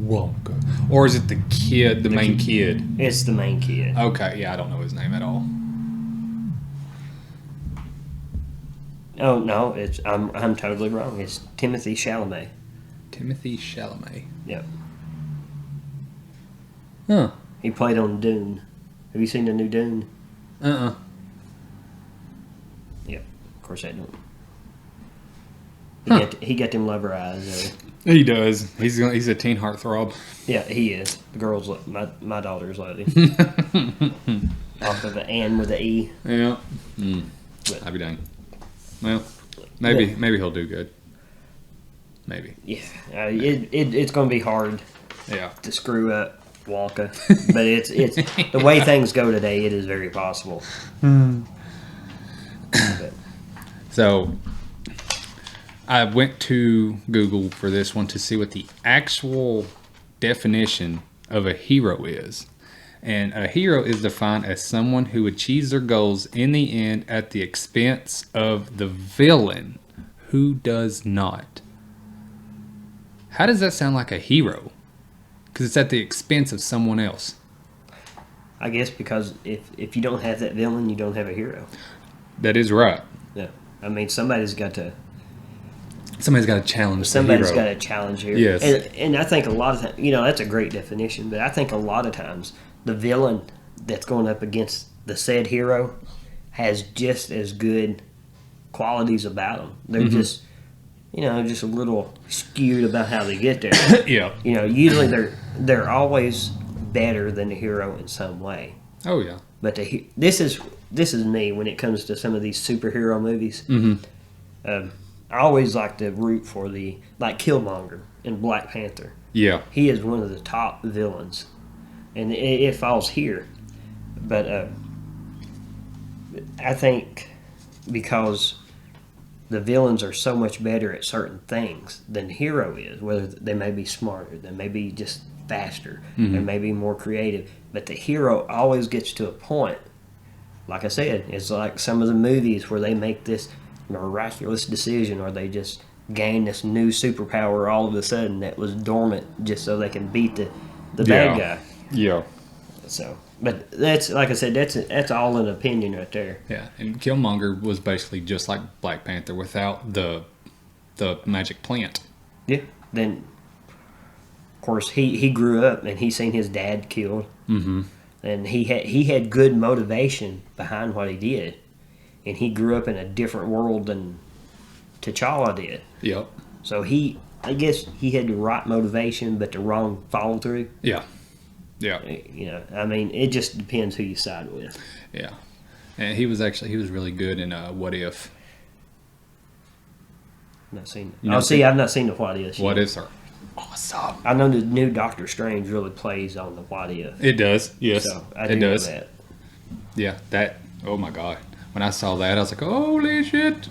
A: Wonka. Or is it the kid, the main kid?
B: it's the main kid.
A: Okay, yeah, I don't know his name at all.
B: Oh no, I'm totally wrong. It's Timothy Chalamet.
A: Timothy Chalamet.
B: Yep.
A: Huh.
B: He played on Dune. Have you seen the new Dune?
A: Uh-uh.
B: Yep. Of course I don't. He got them lover eyes.
A: He does. He's a teen heartthrob.
B: Yeah, he is. The girls, my daughter's lately. Off of the Ann with the E.
A: Yeah.
B: But-
A: I'll be dang. Well, maybe he'll do good. Maybe.
B: Yeah, it's going to be hard
A: Yeah.
B: to screw up Wonka, but it's the way things go today. It is very possible. But,
A: So, I went to Google for this one to see what the actual definition of a hero is. And a hero is defined as someone who achieves their goals in the end at the expense of the villain who does not. How does that sound like a hero? Because it's at the expense of someone else.
B: I guess because if you don't have that villain, you don't have a hero.
A: That is right.
B: Yeah, I mean somebody's got to
A: challenge
B: somebody's
A: the
B: got
A: hero.
B: to challenge here.
A: Yes.
B: And I think a lot of times, that's a great definition, but I think a lot of times the villain that's going up against the said hero has just as good qualities about them. They're just just a little skewed about how they get there.
A: Yeah.
B: Usually they're always better than the hero in some way.
A: Oh, yeah.
B: But this is me when it comes to some of these superhero movies.
A: Mm-hmm.
B: I always like to root for like Killmonger in Black Panther.
A: Yeah.
B: He is one of the top villains, and it falls here. But I think because the villains are so much better at certain things than the hero is, whether they may be smarter, they may be just faster, they may be more creative, but the hero always gets to a point, like I said, it's like some of the movies where they make this miraculous decision or they just gain this new superpower all of a sudden that was dormant just so they can beat the bad guy.
A: Yeah.
B: So, but that's, like I said, that's all an opinion right there.
A: Yeah, and Killmonger was basically just like Black Panther without the magic plant.
B: Yeah. Then, of course, he grew up and he seen his dad killed, and he had good motivation behind what he did, and he grew up in a different world than T'Challa did.
A: Yep.
B: So I guess he had the right motivation, but the wrong follow through.
A: Yeah. Yeah.
B: I mean, it just depends who you side with.
A: Yeah. And he was really good in What If.
B: Not seen it.
A: You know,
B: I've not seen the What If.
A: What Ifs are awesome.
B: I know the new Doctor Strange really plays on the What If.
A: It does, yes.
B: So I
A: it
B: do know
A: does.
B: that.
A: Yeah, that. Oh my god! When I saw that, I was like, "Holy shit!"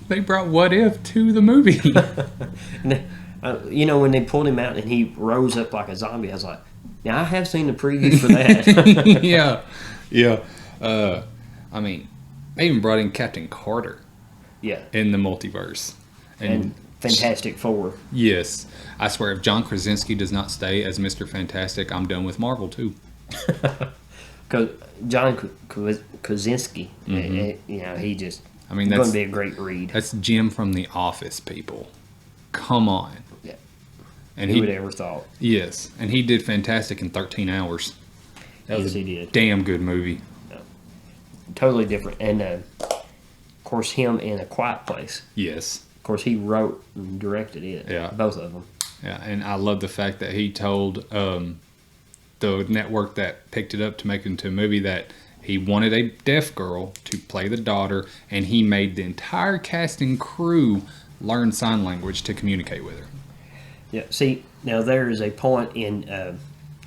A: They brought What If to the movie.
B: You know, when they pulled him out and he rose up like a zombie, I was like, "Now I have seen the preview for that."
A: yeah. I mean, they even brought in Captain Carter
B: Yeah,
A: in the multiverse,
B: and Fantastic Four.
A: yes, I swear, if John Krasinski does not stay as Mr. Fantastic, I'm done with Marvel too.
B: Because John Krasinski,
A: Mm-hmm.
B: you know, he just.
A: I mean,
B: going
A: that's
B: to be a great read.
A: that's Jim from The Office, people. Come on.
B: Yeah.
A: And
B: Who would ever thought?
A: yes, and he did fantastic in 13 Hours. That was
B: Yes,
A: a
B: he did.
A: damn good movie.
B: Totally different. And of course, him in A Quiet Place.
A: Yes.
B: Of course, he wrote and directed it.
A: Yeah.
B: Both of them.
A: Yeah, and I love the fact that he told the network that picked it up to make it into a movie that he wanted a deaf girl to play the daughter, and he made the entire cast and crew learn sign language to communicate with her.
B: Yeah. See, now there is a point in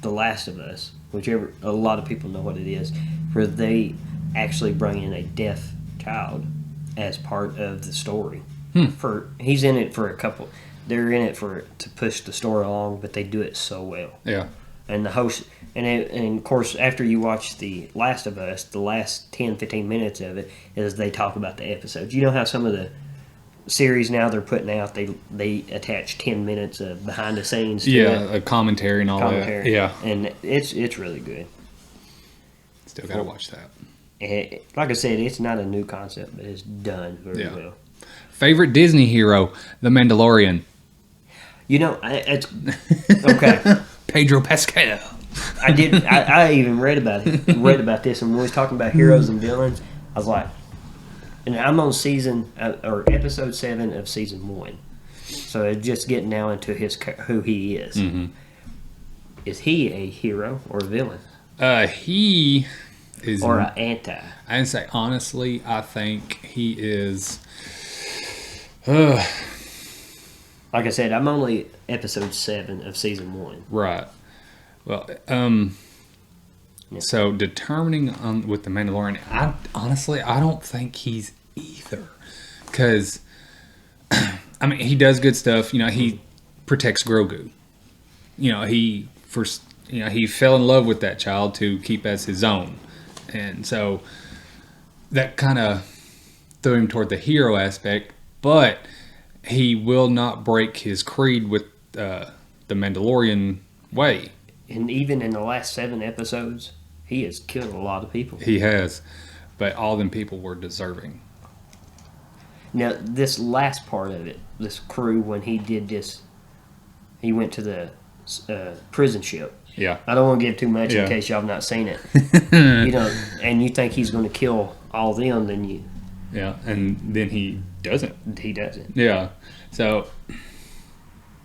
B: The Last of Us, whichever a lot of people know what it is, where they actually bring in a deaf child as part of the story. He's in it for a couple. They're in it to push the story along, but they do it so well.
A: Yeah.
B: And the host, and of course, after you watch The Last of Us, the last 10, 15 minutes of it is they talk about the episodes. You know how some of the series now they're putting out, they attach 10 minutes of behind the scenes to it.
A: A commentary and all that. Yeah.
B: And it's really good.
A: Still got to watch that.
B: And like I said, it's not a new concept, but it's done very well.
A: Favorite Disney hero, The Mandalorian.
B: You know, it's okay.
A: Pedro Pascal.
B: I even read about this, and when we was talking about heroes and villains, I was like, and I'm on episode 7 of season 1, so it's just getting now into who he is.
A: Mm-hmm.
B: Is he a hero or a villain?
A: He is,
B: or an anti?
A: I'd say honestly, I think he is.
B: Like I said, I'm only episode 7 of season 1.
A: Right. Well, so determining with the Mandalorian, I don't think he's either, because I mean, he does good stuff. You know, he protects Grogu. You know, he fell in love with that child to keep as his own, and so that kind of threw him toward the hero aspect, but he will not break his creed with the Mandalorian way.
B: And even in the last 7 episodes, he has killed a lot of people.
A: He has, but all them people were deserving.
B: Now, this last part of it, this crew, when he did this, he went to the prison ship.
A: Yeah.
B: I don't want to give too much in case y'all have not seen it. You know, and you think he's going to kill all them, then you...
A: Yeah, and then he doesn't.
B: He doesn't.
A: Yeah, so...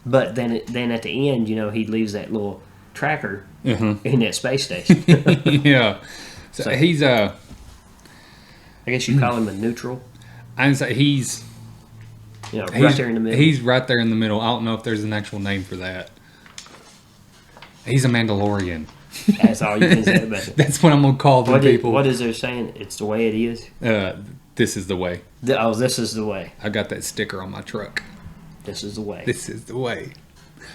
B: But then at the end, you know, he leaves that little tracker in that space station.
A: Yeah. So he's
B: I guess you call him a neutral.
A: I'd say he's
B: right there in the middle.
A: He's right there in the middle. I don't know if there's an actual name for that. He's a Mandalorian.
B: That's all you can say about it.
A: That's what I'm gonna call them people.
B: What is there saying? It's the way it is.
A: This is the way.
B: This is the way.
A: I got that sticker on my truck.
B: This is the way.
A: This is the way.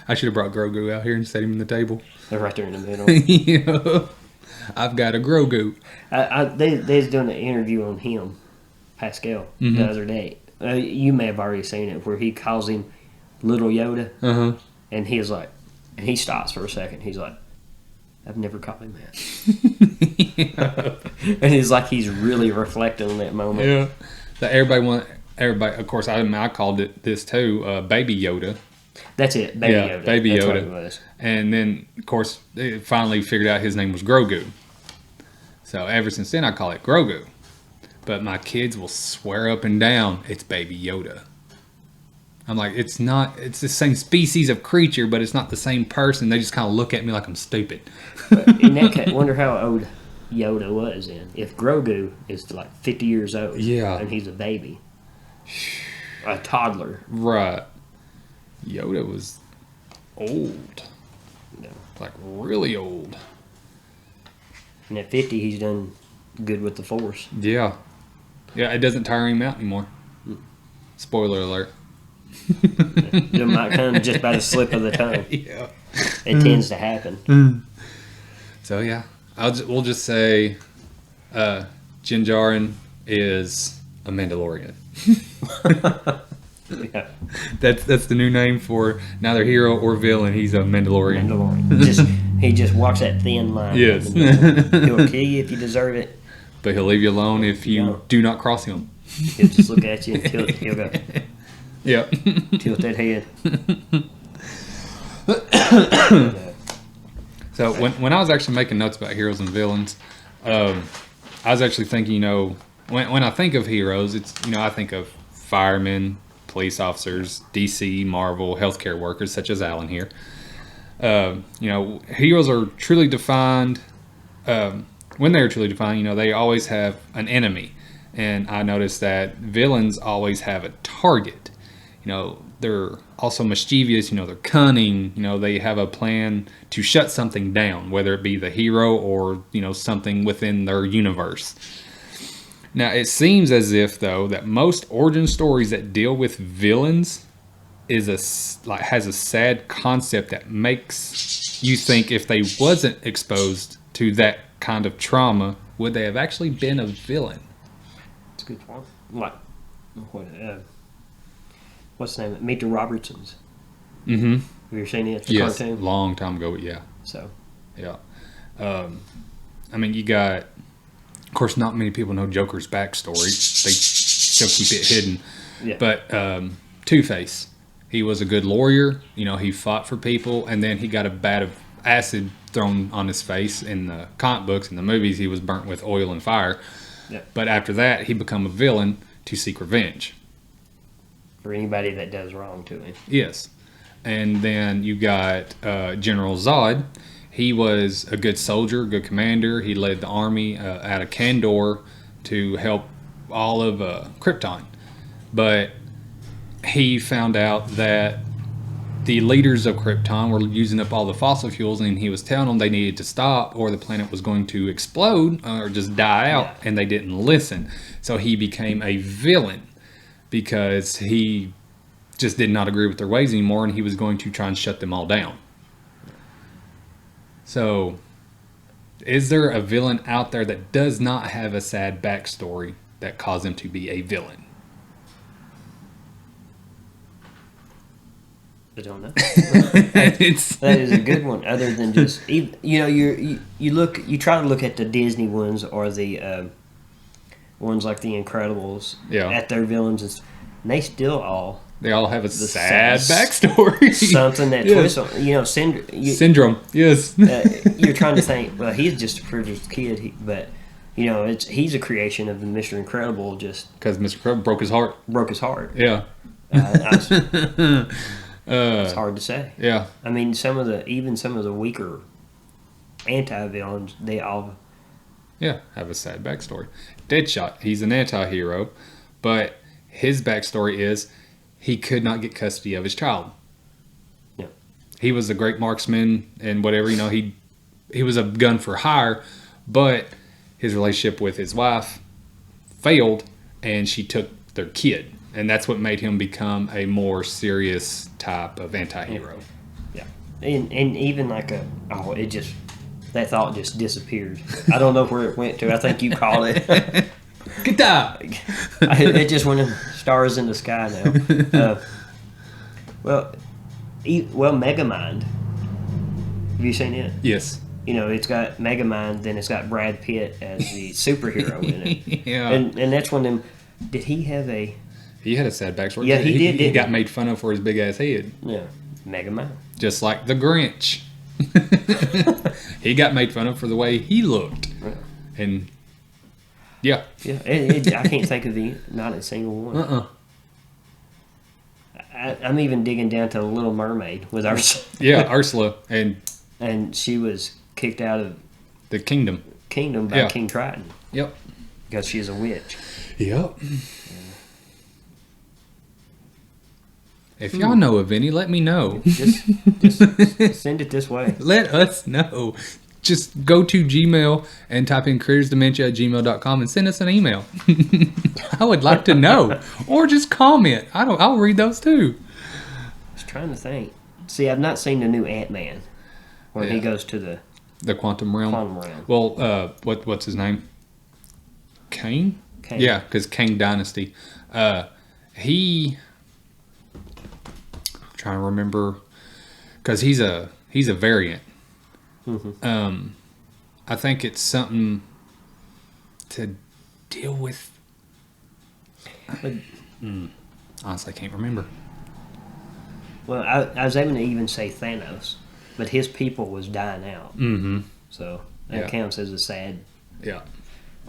A: I should have brought Grogu out here and set him in the table.
B: They're right there in the middle.
A: Yeah. I've got a Grogu.
B: They was doing an interview on him, Pascal, the other day. You may have already seen it, where he calls him Little Yoda, and he's like, and he stops for a second. He's like, I've never called him that. Yeah. And he's like, he's really reflecting on that moment.
A: Yeah. So everybody. Of course, I called it this too. Baby Yoda.
B: That's it, Baby Yoda.
A: Baby
B: That's
A: Yoda.
B: what it was.
A: And then, of course, they finally figured out his name was Grogu. So ever since then, I call it Grogu. But my kids will swear up and down it's Baby Yoda. I'm like, it's not. It's the same species of creature, but it's not the same person. They just kind of look at me like I'm stupid.
B: But in that case, wonder how old Yoda was then. If Grogu is like 50 years old,
A: Yeah,
B: and he's a baby. A toddler.
A: Right. Yoda was old.
B: No.
A: Like really old.
B: And at 50, he's done good with the Force.
A: Yeah. Yeah, it doesn't tire him out anymore. Spoiler alert.
B: It might come just by the slip of the tongue.
A: Yeah.
B: It tends to happen.
A: So yeah, we'll just say Din Djarin is a Mandalorian.
B: Yeah.
A: That's the new name for neither hero or villain. He's a Mandalorian.
B: He just walks that thin line.
A: Yes.
B: He'll kill you if you deserve it.
A: But he'll leave you alone if you do not cross him.
B: He'll just look at you and he'll go
A: Yep.
B: tilt that head.
A: So when I was actually making notes about heroes and villains, I was actually thinking, when I think of heroes, it's I think of firemen, police officers, DC, Marvel, healthcare workers such as Alan here. Heroes are truly defined. When they're truly defined, they always have an enemy, and I noticed that villains always have a target. They're also mischievous. They're cunning. They have a plan to shut something down, whether it be the hero or something within their universe. Now, it seems as if, though, that most origin stories that deal with villains has a sad concept that makes you think if they wasn't exposed to that kind of trauma, would they have actually been a villain?
B: That's a good point. What's the name? Meet the Robertsons.
A: Mm-hmm.
B: Have you ever seen it?
A: Yes,
B: Cartoon?
A: long time ago, yeah.
B: So.
A: Yeah. You got... Of course, not many people know Joker's backstory. They still keep it hidden.
B: Yeah.
A: But Two-Face, he was a good lawyer. He fought for people, and then he got a vat of acid thrown on his face. In the comic books, in the movies, he was burnt with oil and fire.
B: Yeah.
A: But after that, he became a villain to seek revenge.
B: For anybody that does wrong to him.
A: Yes. And then you got General Zod. He was a good soldier, good commander. He led the army out of Kandor to help all of Krypton. But he found out that the leaders of Krypton were using up all the fossil fuels, and he was telling them they needed to stop or the planet was going to explode or just die out, and they didn't listen. So he became a villain because he just did not agree with their ways anymore, and he was going to try and shut them all down. So, is there a villain out there that does not have a sad backstory that caused him to be a villain?
B: I don't know. That is a good one. Other than just you try to look at the Disney ones or the ones like the Incredibles at their villains, and they still
A: they all have a sad backstory.
B: Something that twists on,
A: syndrome. Yes.
B: You're trying to think, well, he's just a privileged kid, but he's a creation of Mr. Incredible. Just
A: because Mr. Incredible broke his heart. Yeah.
B: It's hard to say.
A: Yeah.
B: I mean, some of the weaker anti-villains, they all
A: have a sad backstory. Deadshot, he's an anti-hero, but his backstory is he could not get custody of his child.
B: Yeah.
A: He was a great marksman and whatever, he was a gun for hire, but his relationship with his wife failed and she took their kid. And that's what made him become a more serious type of anti-hero.
B: Yeah. And even that thought just disappeared. I don't know where it went to. I think you called it.
A: Good job.
B: It just went in stars in the sky now. Well, Megamind. Have you seen it?
A: Yes.
B: It's got Megamind, then it's got Brad Pitt as the superhero in it.
A: Yeah.
B: And that's one of them. Did he have a...
A: He had a sad backstory.
B: Yeah, he did.
A: He got made fun of for his big ass head.
B: Yeah, Megamind.
A: Just like the Grinch. He got made fun of for the way he looked.
B: Right.
A: And yeah.
B: Yeah, I can't think of not a single one. I'm even digging down to the Little Mermaid with Ursula.
A: Yeah, Ursula,
B: and she was kicked out of
A: the kingdom
B: by King Triton.
A: Yep.
B: Because she's a witch.
A: Yep. If y'all know of any, let me know.
B: Just send it this way.
A: Let us know. Just go to Gmail and type in creatorsdementia@gmail.com and send us an email. I would like to know. Or just comment. I'll read those too.
B: I was trying to think. See, I've not seen the new Ant-Man where he goes to
A: the quantum realm. Well, what's his name? Kane? Yeah, because Kane Dynasty. He... I'm trying to remember... Because he's a variant. Mm-hmm. I think it's something to deal with. Honestly, I can't remember.
B: Well, I was able to even say Thanos, but his people was dying out.
A: Mm-hmm.
B: So that counts as a sad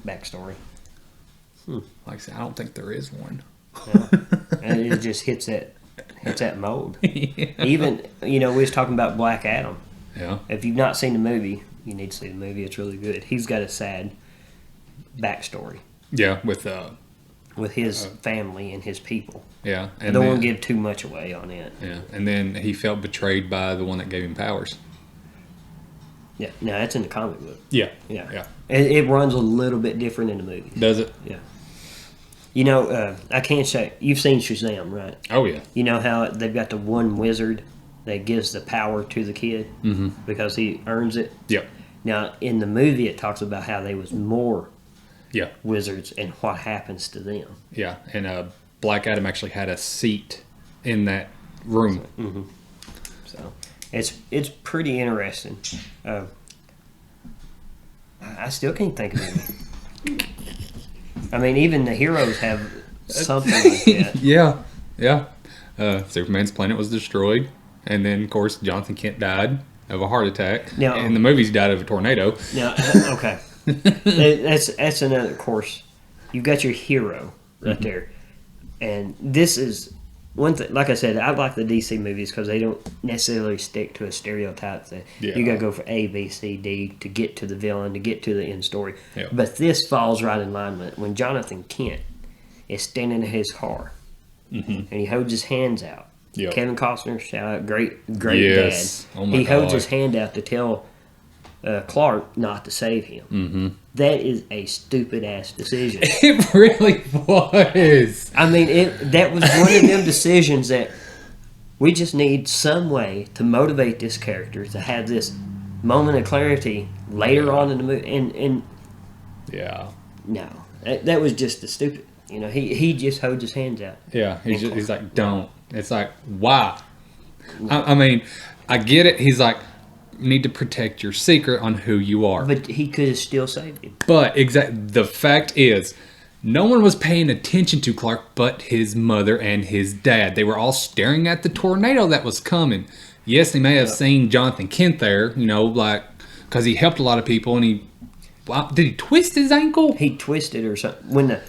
B: backstory.
A: Like I said, I don't think there is one.
B: Yeah. And it just hits that mold. Yeah. Even, we was talking about Black Adam.
A: Yeah.
B: If you've not seen the movie, you need to see the movie. It's really good. He's got a sad backstory.
A: Yeah,
B: with his family and his people.
A: Yeah. And
B: I don't want to give too much away on it.
A: Yeah. And then he felt betrayed by the one that gave him powers.
B: Yeah. No, that's in the comic book.
A: Yeah.
B: Yeah. It runs a little bit different in the movie.
A: Does it?
B: Yeah. I can't say... You've seen Shazam, right?
A: Oh, yeah.
B: You know how they've got the one wizard that gives the power to the kid because he earns it?
A: Yep.
B: Now, in the movie, it talks about how there was more
A: Yeah.
B: wizards and what happens to them.
A: Yeah, and Black Adam actually had a seat in that room.
B: Mm-hmm. So it's pretty interesting. I still can't think of anything. I mean, even the heroes have something like that.
A: Yeah. Superman's planet was destroyed, and then, of course, Jonathan Kent died of a heart attack.
B: Now,
A: and the movies died of a tornado.
B: Now, okay. That's another course. You've got your hero right there, and this is one thing. Like I said, I like the DC movies because they don't necessarily stick to a stereotype that you got to go for A, B, C, D to get to the villain, to get to the end story.
A: Yeah.
B: But this falls right in line with it. When Jonathan Kent is standing in his car and he holds his hands out.
A: Yep.
B: Kevin Costner, shout out, great
A: yes.
B: dad.
A: Oh my
B: he holds
A: God.
B: his hand out to tell Clark not to save him.
A: Mm-hmm.
B: That is a stupid ass decision.
A: It really was.
B: I mean, that was one of them decisions that we just need some way to motivate this character to have this moment of clarity later on in the movie. And no, that was just the stupid. He just holds his hands out.
A: Yeah, he's like, don't. It's like, why? I mean, I get it. He's like, need to protect your secret on who you are.
B: But he could have still saved him.
A: But the fact is, no one was paying attention to Clark but his mother and his dad. They were all staring at the tornado that was coming. Yes, they may have seen Jonathan Kent there, because he helped a lot of people. And did he twist his ankle?
B: He twisted or something. When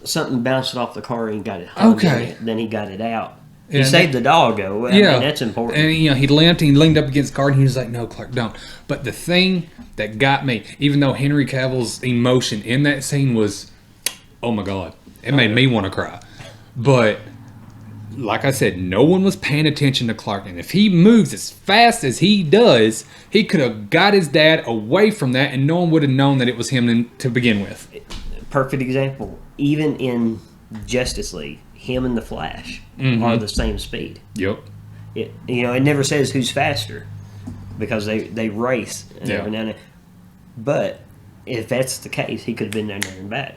B: something bounced off the car and he got it hung in it, then he got it out. He saved the dog, though. I mean, that's important.
A: And, he limped and he leaned up against the car and he was like, no, Clark, don't. But the thing that got me, even though Henry Cavill's emotion in that scene was, oh my God, it made me want to cry. But, like I said, no one was paying attention to Clark. And if he moves as fast as he does, he could have got his dad away from that and no one would have known that it was him to begin with.
B: Perfect example. Even in Justice League, him and the Flash are the same speed.
A: Yep.
B: It never says who's faster because they race every now and then. But if that's the case, he could have been there and back.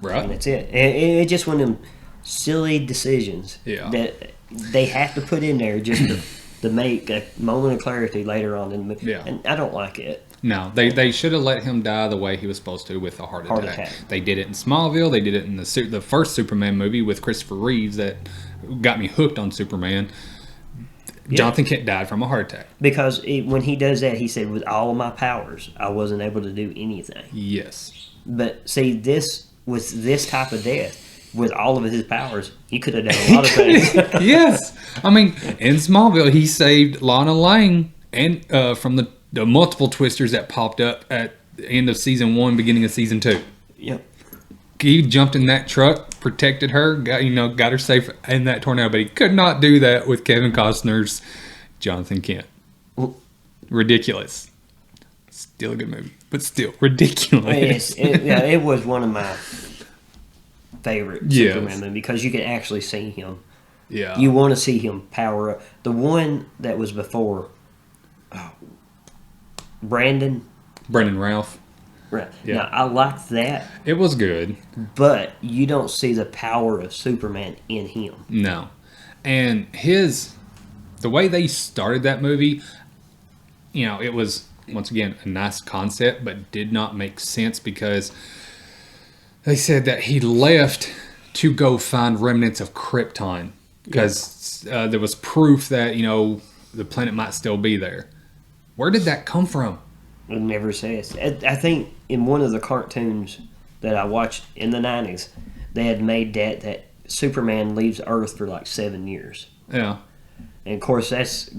A: Right.
B: And that's it. And it just one of them silly decisions that they have to put in there just to make a moment of clarity later on in the movie.
A: Yeah.
B: And I don't like it.
A: No, they should have let him die the way he was supposed to with a heart attack. They did it in Smallville. They did it in the first Superman movie with Christopher Reeves that got me hooked on Superman. Yeah. Jonathan Kent died from a heart attack.
B: Because when he does that, he said, with all of my powers, I wasn't able to do anything.
A: Yes.
B: But see, with this type of death, with all of his powers, he could have done a lot of things.
A: Yes. I mean, in Smallville, he saved Lana Lang and from the multiple twisters that popped up at the end of season 1, beginning of season 2.
B: Yep.
A: he jumped in that truck, protected her, got her safe in that tornado, but he could not do that with Kevin Costner's Jonathan Kent. Ridiculous. Still a good movie, but still ridiculous.
B: It was one of my favorite Superman movies because you could actually see him.
A: Yeah.
B: You want to see him power up. The one that was before, Brandon
A: Ralph.
B: Right.
A: Yeah.
B: Now, I like that.
A: It was good.
B: But you don't see the power of Superman in him.
A: No. And the way they started that movie, it was, once again, a nice concept, but did not make sense because they said that he left to go find remnants of Krypton because there was proof that, the planet might still be there. Where did that come from?
B: It never says. I think in one of the cartoons that I watched in the 90s, they had made that Superman leaves Earth for like 7 years.
A: Yeah.
B: And of course, there's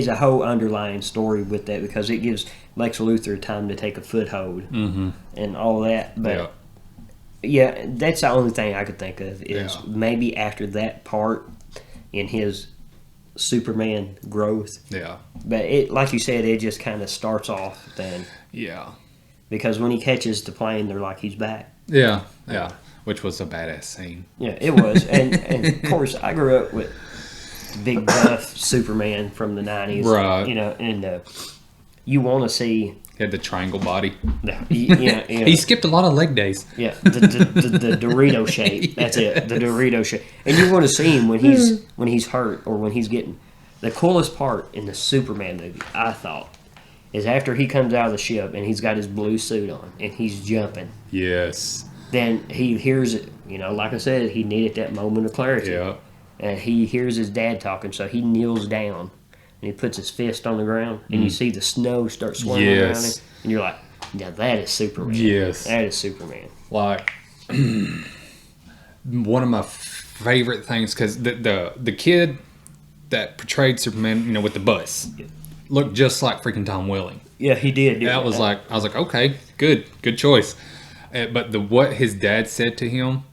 B: a whole underlying story with that because it gives Lex Luthor time to take a foothold and all that. But yeah, that's the only thing I could think of is maybe after that part in his Superman growth.
A: Yeah.
B: But it, like you said, it just kind of starts off then.
A: Yeah.
B: Because when he catches the plane, they're like, he's back.
A: Yeah. Yeah. Which was a badass scene.
B: Yeah, it was. and of course, I grew up with big buff Superman from the 90s.
A: Right.
B: And you want to see...
A: He had the triangle body.
B: He
A: skipped a lot of leg days.
B: Yeah, the Dorito shape. That's it, the Dorito shape. And you want to see him when he's hurt or when he's getting... The coolest part in the Superman movie, I thought, is after he comes out of the ship and he's got his blue suit on and he's jumping.
A: Yes.
B: Then he hears it. Like I said, he needed that moment of clarity.
A: Yeah.
B: And he hears his dad talking, so he kneels down. And he puts his fist on the ground, and you see the snow start swirling around him. And you're like, yeah, that is Superman.
A: Yes.
B: That is Superman.
A: Like, one of my favorite things, because the kid that portrayed Superman, with the bus, looked just like freaking Tom Welling.
B: Yeah, he did.
A: I was like, okay, good choice. But what his dad said to him,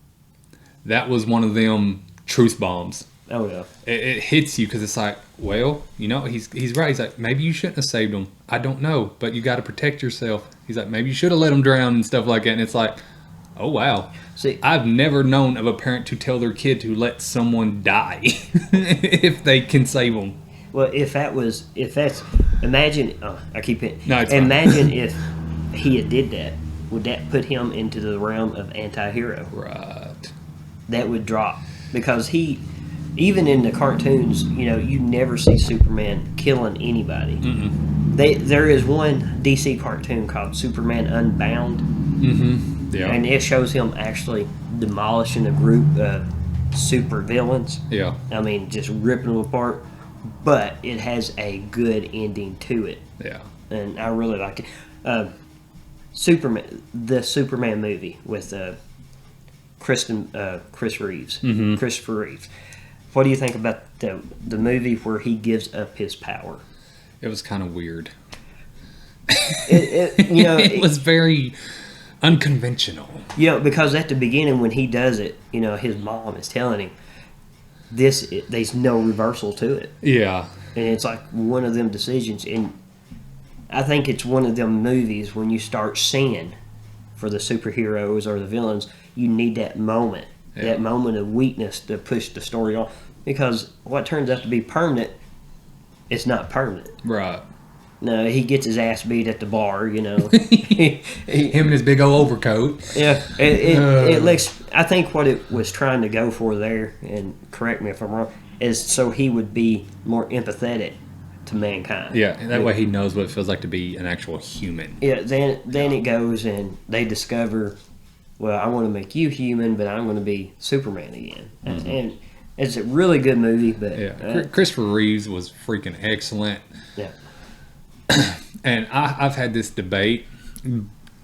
A: that was one of them truth bombs.
B: Oh, yeah.
A: It hits you because it's like, well, he's right. He's like, maybe you shouldn't have saved him. I don't know, but you got to protect yourself. He's like, maybe you should have let him drown and stuff like that. And it's like, oh, wow. See, I've never known of a parent to tell their kid to let someone die if they can save them.
B: Well, imagine, I keep it.
A: No, it's
B: imagine
A: fine.
B: if he had did that. Would that put him into the realm of anti-hero?
A: Right.
B: That would drop. Because even in the cartoons, you never see Superman killing anybody. There is one DC cartoon called Superman Unbound.
A: Mm-hmm. Yeah.
B: And it shows him actually demolishing a group of super villains.
A: Yeah.
B: I mean, just ripping them apart. But it has a good ending to it.
A: Yeah.
B: And I really like it. The Superman movie with Chris Reeves.
A: Mm-hmm.
B: Christopher Reeves. What do you think about the movie where he gives up his power?
A: It was kind of weird.
B: It
A: was very unconventional.
B: Because at the beginning when he does it, his mom is telling him there's no reversal to it.
A: Yeah.
B: And it's like one of them decisions. And I think it's one of them movies when you start seeing for the superheroes or the villains, you need that moment. Yeah. That moment of weakness to push the story on. Because what turns out to be permanent, it's not permanent.
A: Right.
B: No, he gets his ass beat at the bar,
A: Him and his big old overcoat.
B: Yeah. It looks, I think what it was trying to go for there, and correct me if I'm wrong, is so he would be more empathetic to mankind.
A: Yeah, and that way he knows what it feels like to be an actual human.
B: Yeah, then it goes and they discover, well, I want to make you human, but I'm going to be Superman again. Mm-hmm. And it's a really good movie. But
A: yeah, Christopher Reeves was freaking excellent.
B: Yeah.
A: And I've had this debate,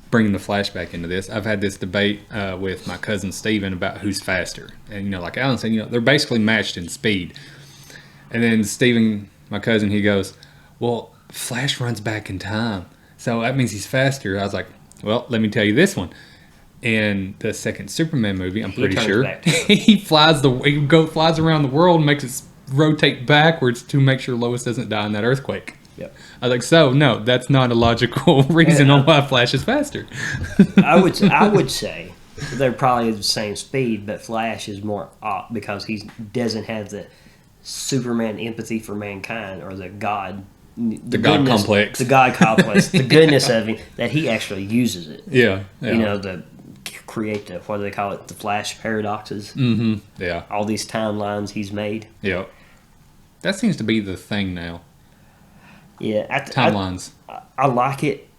A: bringing the flashback into this, I've had this debate with my cousin Steven about who's faster. And, like Alan said, they're basically matched in speed. And then Steven, my cousin, he goes, well, Flash runs back in time, so that means he's faster. I was like, well, let me tell you this one. in the second Superman movie, I'm
B: He
A: pretty
B: turns
A: sure,
B: back time.
A: he flies around the world and makes it rotate backwards to make sure Lois doesn't die in that earthquake.
B: Yep.
A: I was like, so no, that's not a logical reason on why Flash is faster.
B: I would say they're probably the same speed, but Flash is more off because he doesn't have the Superman empathy for mankind or the God. The
A: God complex.
B: The God complex. The goodness of him, that he actually uses it.
A: Yeah.
B: You know, the create the, what do they call it? The Flash paradoxes.
A: Mm-hmm. Yeah.
B: All these timelines he's made.
A: Yeah. That seems to be the thing now.
B: Yeah.
A: Timelines.
B: I like it,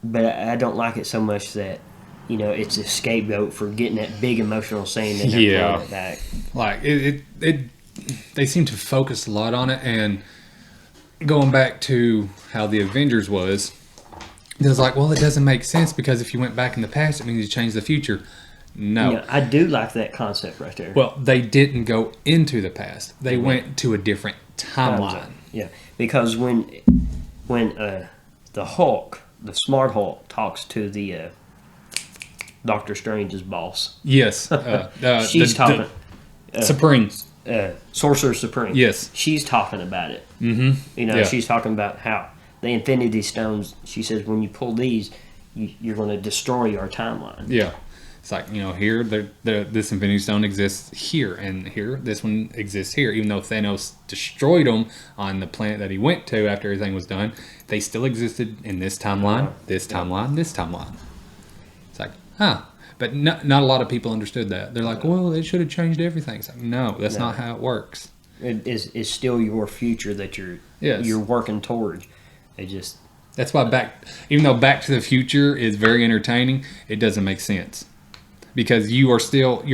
B: but I don't like it so much that, you know, it's a scapegoat for getting that big emotional scene and
A: Yeah.
B: it back.
A: Like, they seem to focus a lot on it, and going back to how the Avengers was, it was like, well, it doesn't make sense because if you went back in the past, it means you changed the future. No.
B: Yeah, I do like that concept right there.
A: Well, they didn't go into the past. They went to a different timeline.
B: Yeah, because when the Hulk, the smart Hulk, talks to the Doctor Strange's boss,
A: Yes.
B: she's talking.
A: Supreme.
B: Sorcerer Supreme.
A: Yes.
B: She's talking about it.
A: Mm-hmm.
B: You know,
A: Yeah.
B: she's talking about how the Infinity Stones. She says when you pull these, you're going to destroy our timeline.
A: Yeah. It's like, you know, here, this Infinity Stone exists here, and here, this one exists here. Even though Thanos destroyed them on the planet that he went to after everything was done, they still existed in this timeline, this timeline, this timeline. It's like, huh. But not a lot of people understood that. They're like, well, they should have changed everything. It's like, no, that's not how it works.
B: It is still your future that you're working towards. It just
A: That's why even though Back to the Future is very entertaining, it doesn't make sense. Because your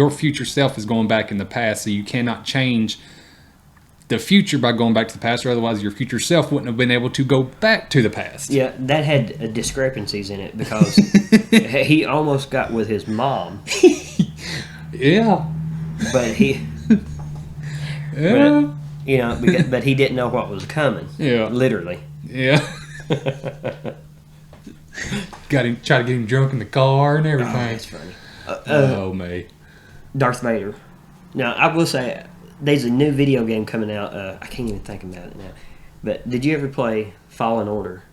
A: future self is going back in the past, so you cannot change the future by going back to the past, or otherwise your future self wouldn't have been able to go back to the past.
B: Yeah, that had discrepancies in it because he almost got with his mom,
A: Yeah.
B: but he,
A: Yeah.
B: you know, but he didn't know what was coming.
A: Yeah.
B: Literally.
A: Yeah. Try to get him drunk in the car and everything.
B: That's funny.
A: Oh, me.
B: Darth Vader. Now, I will say, there's a new video game coming out. I can't even think about it now. But did you ever play Fallen Order?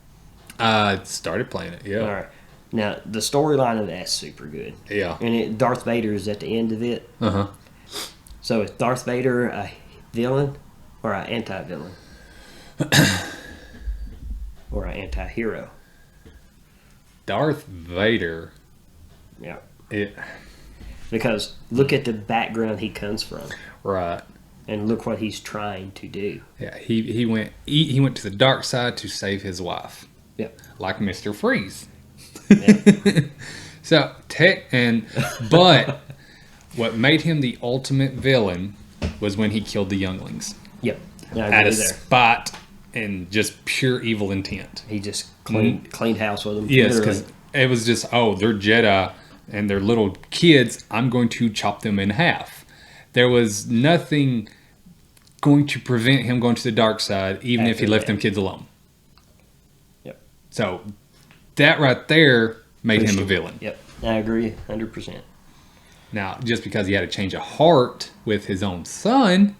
A: I started playing it, yeah.
B: All right. Now, the storyline of that's super good.
A: Yeah.
B: And Darth Vader is at the end of it.
A: Uh-huh.
B: So is Darth Vader a villain or an anti-villain? Or an anti-hero?
A: Darth Vader.
B: Yeah.
A: Because
B: look at the background he comes from.
A: Right.
B: And look what he's trying to do.
A: Yeah, he went to the dark side to save his wife.
B: Yep.
A: Like Mr. Freeze.
B: Yep.
A: But what made him the ultimate villain was when he killed the younglings.
B: Yep. Yeah, I
A: Out
B: agree
A: of
B: there.
A: spite and just pure evil intent.
B: He just cleaned house with them.
A: Yes, because it was just, they're Jedi and they're little kids. I'm going to chop them in half. There was nothing going to prevent him going to the dark side, even if he left them kids alone.
B: Yep.
A: So that right there made him a villain.
B: Yep. I agree 100%.
A: Now, just because he had a change of heart with his own son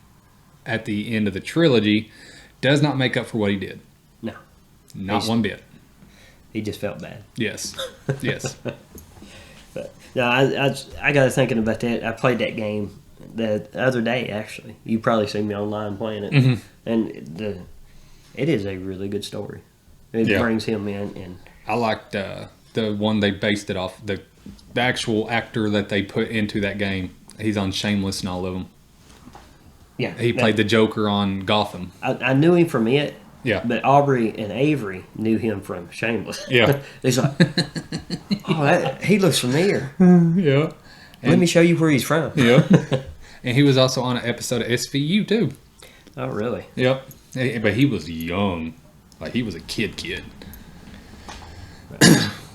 A: at the end of the trilogy does not make up for what he did.
B: No.
A: Not one bit.
B: He just felt bad.
A: Yes. Yes.
B: But no, I got to thinking about that. I played that game the other day, actually. You probably seen me online playing it.
A: Mm-hmm.
B: And it is a really good story. It brings him in. And
A: I liked the one they based it off. The actual actor that they put into that game. He's on Shameless and all of them.
B: yeah,
A: He played the Joker on Gotham.
B: I knew him from it.
A: Yeah.
B: But Aubrey and Avery knew him from Shameless.
A: Yeah.
B: He's like, he looks familiar.
A: Yeah.
B: Let me show you where he's from.
A: Yeah. And he was also on an episode of SVU too.
B: Oh, really?
A: Yep. But he was young. Like he was a kid.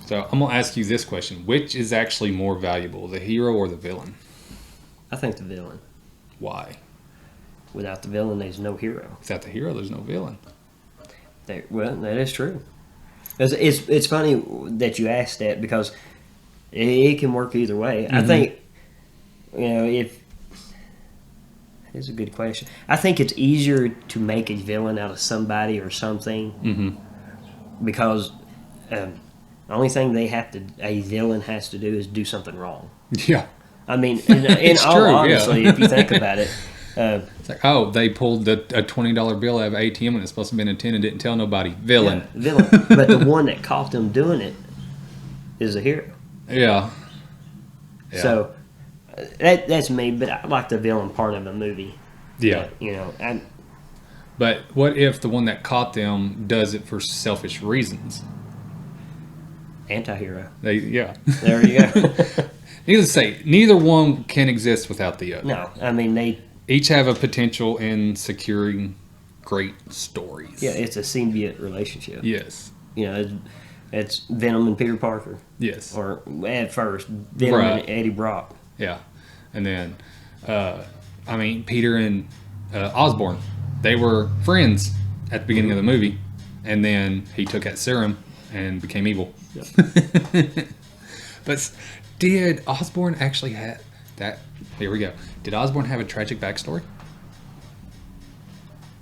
A: So I'm going to ask you this question. Which is actually more valuable, the hero or the villain?
B: I think the villain.
A: Why?
B: Without the villain, there's no hero.
A: Without the hero, there's no villain.
B: Well, that is true. It's funny that you asked that because it can work either way. I think, if it's a good question. I think it's easier to make a villain out of somebody or something because the only thing a villain has to do is do something wrong.
A: Yeah.
B: I mean, in all
A: true,
B: honesty, if you think about it.
A: It's like, oh, they pulled a $20 bill out of ATM and it's supposed to be in a 10 and didn't tell nobody. Villain.
B: Yeah, villain. But the one that caught them doing it is a hero.
A: Yeah.
B: So that's me, but I like the villain part of the movie.
A: Yeah.
B: But,
A: but what if the one that caught them does it for selfish reasons?
B: Anti-hero.
A: There you
B: go.
A: Needless to say, neither one can exist without the other.
B: No, I mean, they
A: each have a potential in securing great stories.
B: Yeah, it's a symbiote relationship.
A: Yes.
B: It's Venom and Peter Parker.
A: Yes.
B: Or at first, Venom and Eddie Brock.
A: Yeah. And then, Peter and Osborn, they were friends at the beginning of the movie. And then he took that serum and became evil. Yep. But did Osborn actually have that? Here we go. Did Osborn have a tragic backstory?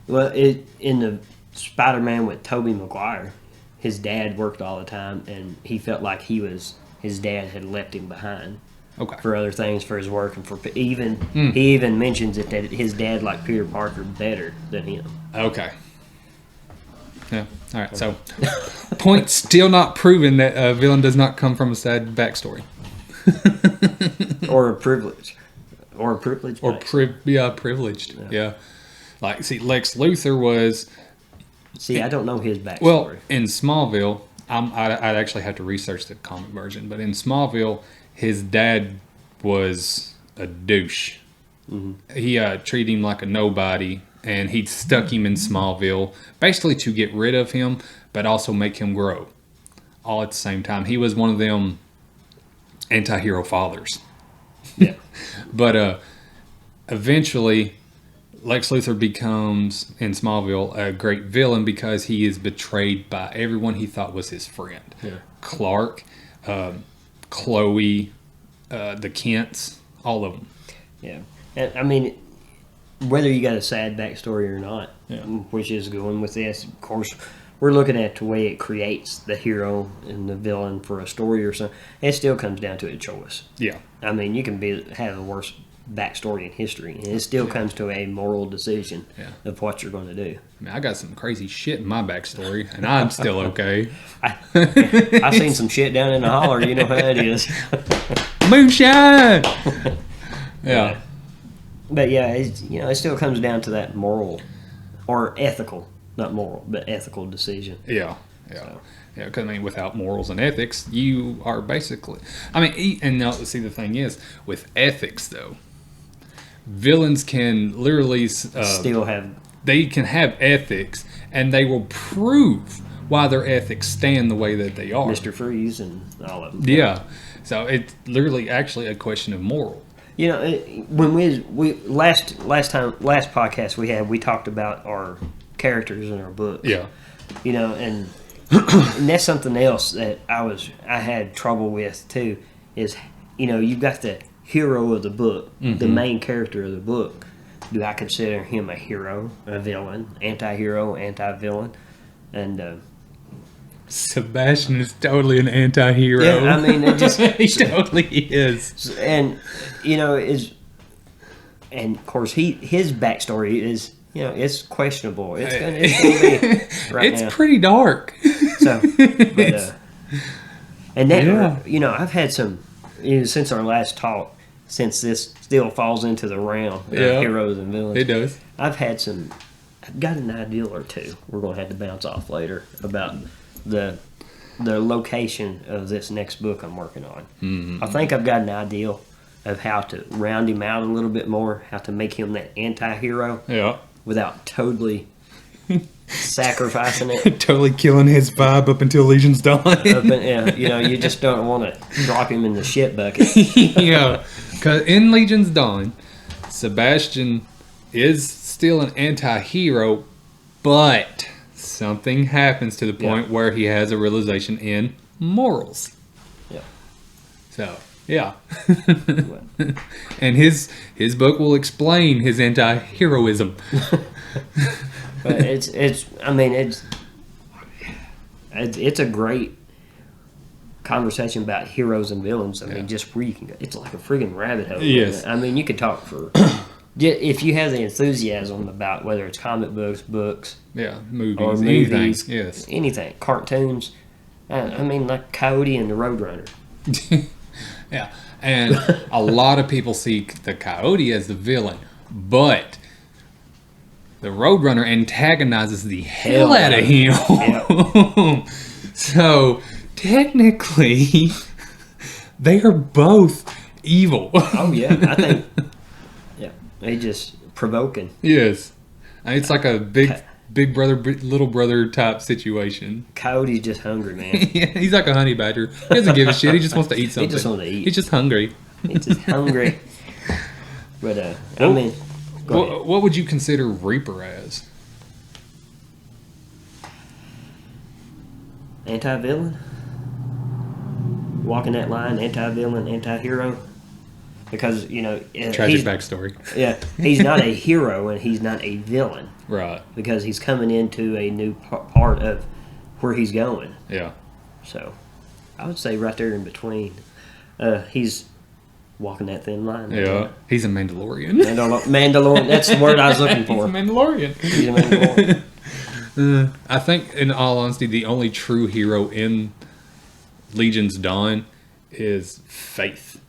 B: Well, in the Spider-Man with Tobey Maguire, his dad worked all the time, and he felt like his dad had left him behind.
A: Okay.
B: For other things, for his work, and he even mentions it that his dad liked Peter Parker better than him.
A: Okay. Yeah. All right. So, point still not proven that a villain does not come from a sad backstory.
B: Or a privilege. Or a privileged.
A: Or privileged. Yeah. Like, see, Lex Luthor was.
B: See, I don't know his backstory.
A: Well, in Smallville, I'd actually have to research the comic version, but in Smallville, his dad was a douche. Mm-hmm. He treated him like a nobody, and he stuck him in Smallville basically to get rid of him, but also make him grow. All at the same time. He was one of them anti-hero fathers.
B: Yeah.
A: But eventually, Lex Luthor becomes, in Smallville, a great villain because he is betrayed by everyone he thought was his friend.
B: Yeah.
A: Clark, Chloe, the Kents, all of them.
B: Yeah. And, I mean, whether you got a sad backstory or not, which is going with this, of course, we're looking at the way it creates the hero and the villain for a story or something. It still comes down to a choice.
A: Yeah.
B: I mean, you can have the worst backstory in history, and it still comes to a moral decision of what you're going to do.
A: I mean, I got some crazy shit in my backstory, and I'm still okay.
B: I seen some shit down in the holler. You know how it is.
A: Moonshine. Yeah.
B: But it still comes down to that moral or ethical. Not moral, but ethical decision.
A: Yeah. Yeah, because without morals and ethics, you are basically. And now, see, the thing is, with ethics, though, villains can literally
B: still have.
A: They can have ethics, and they will prove why their ethics stand the way that they are.
B: Mr. Freeze and all of them.
A: Yeah, so it's literally actually a question of moral.
B: When we last podcast we talked about our characters in our book.
A: Yeah.
B: And that's something else that I had trouble with too, is you've got the hero of the book, the main character of the book. Do I consider him a hero, a villain, anti-hero, anti-villain? And
A: Sebastian is totally an anti-hero.
B: Yeah, it just
A: he totally is.
B: And and of course his backstory is it's questionable. It's gonna be right
A: it's
B: now.
A: Pretty dark.
B: So, but, and that I've had some since our last talk. Since this still falls into the realm of heroes and villains,
A: it does.
B: I've got an idea or two. We're gonna have to bounce off later about the location of this next book I'm working on. Mm-hmm. I think I've got an idea of how to round him out a little bit more, how to make him that anti-hero.
A: Yeah.
B: Without totally sacrificing it.
A: Totally killing his vibe up until Legion's Dawn.
B: You just don't want to drop him in the shit bucket.
A: Yeah, because in Legion's Dawn, Sebastian is still an anti-hero, but something happens to the point where he has a realization in morals.
B: Yeah.
A: So yeah, and his book will explain his anti-heroism.
B: But it's a great conversation about heroes and villains. I mean, just where you can go. It's like a friggin' rabbit hole.
A: Yes.
B: I mean, you could talk for if you have the enthusiasm about whether it's comic books,
A: Yeah, movies,
B: or
A: anything.
B: movies,
A: Yes.
B: anything, cartoons. I mean, like Coyote and the Roadrunner.
A: Yeah, and a lot of people see the Coyote as the villain, but the Roadrunner antagonizes the hell out of him.
B: Yeah.
A: So technically, they are both evil.
B: Oh yeah, I think. Yeah, they just provoking.
A: Yes, it's like a big brother, little brother type situation.
B: Coyote's just hungry, man.
A: Yeah, he's like a honey badger. He doesn't give a shit. He just wants to eat something.
B: He just wants to eat.
A: He's just hungry.
B: He's just hungry. But I mean, go ahead.
A: What would you consider Reaper as?
B: Anti-villain? Walking that line, anti-villain, anti-hero? Because,
A: Tragic backstory.
B: Yeah, he's not a hero and he's not a villain.
A: Right.
B: Because he's coming into a new part of where he's going.
A: Yeah.
B: So, I would say right there in between. He's walking that thin line.
A: Yeah. He's a Mandalorian.
B: Mandalorian, that's the word I was looking for.
A: He's a Mandalorian.
B: He's a Mandalorian.
A: I think, in all honesty, the only true hero in Legion's Dawn is Faith.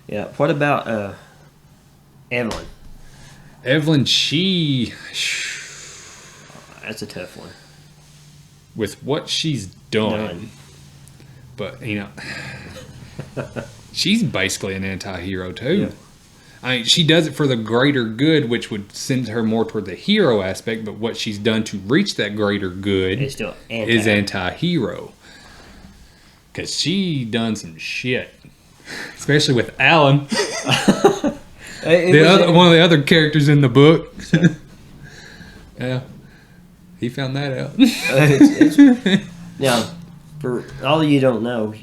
B: Yeah. What about Evelyn?
A: Evelyn,
B: That's a tough one.
A: with what she's done. But, she's basically an anti-hero too.
B: Yeah.
A: I mean, she does it for the greater good, which would send her more toward the hero aspect, but what she's done to reach that greater good
B: It's still
A: is anti-hero. Because she done some shit. Especially with Alan. One of the other characters in the book. Yeah. He found that out.
B: Now, for all of you don't know,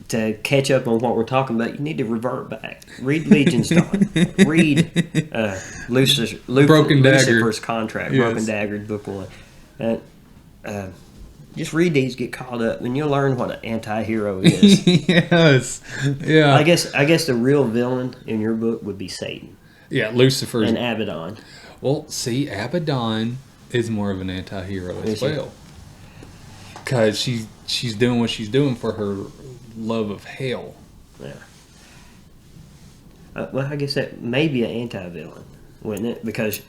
B: to catch up on what we're talking about, you need to revert back. Read Legion's Dawn. Read
A: Broken Dagger.
B: Lucifer's Contract.
A: Yes.
B: Broken Dagger, book 1. Just read these, get caught up, and you'll learn what an anti-hero is.
A: Yes. Yeah.
B: I guess the real villain in your book would be Satan
A: Yeah, Lucifer's.
B: and Abaddon.
A: Well, see, Abaddon is more of an anti-hero as
B: Is she?
A: well. Because she's doing what she's doing for her love of hell.
B: Yeah. Well, I guess that may be an anti-villain, wouldn't it? Because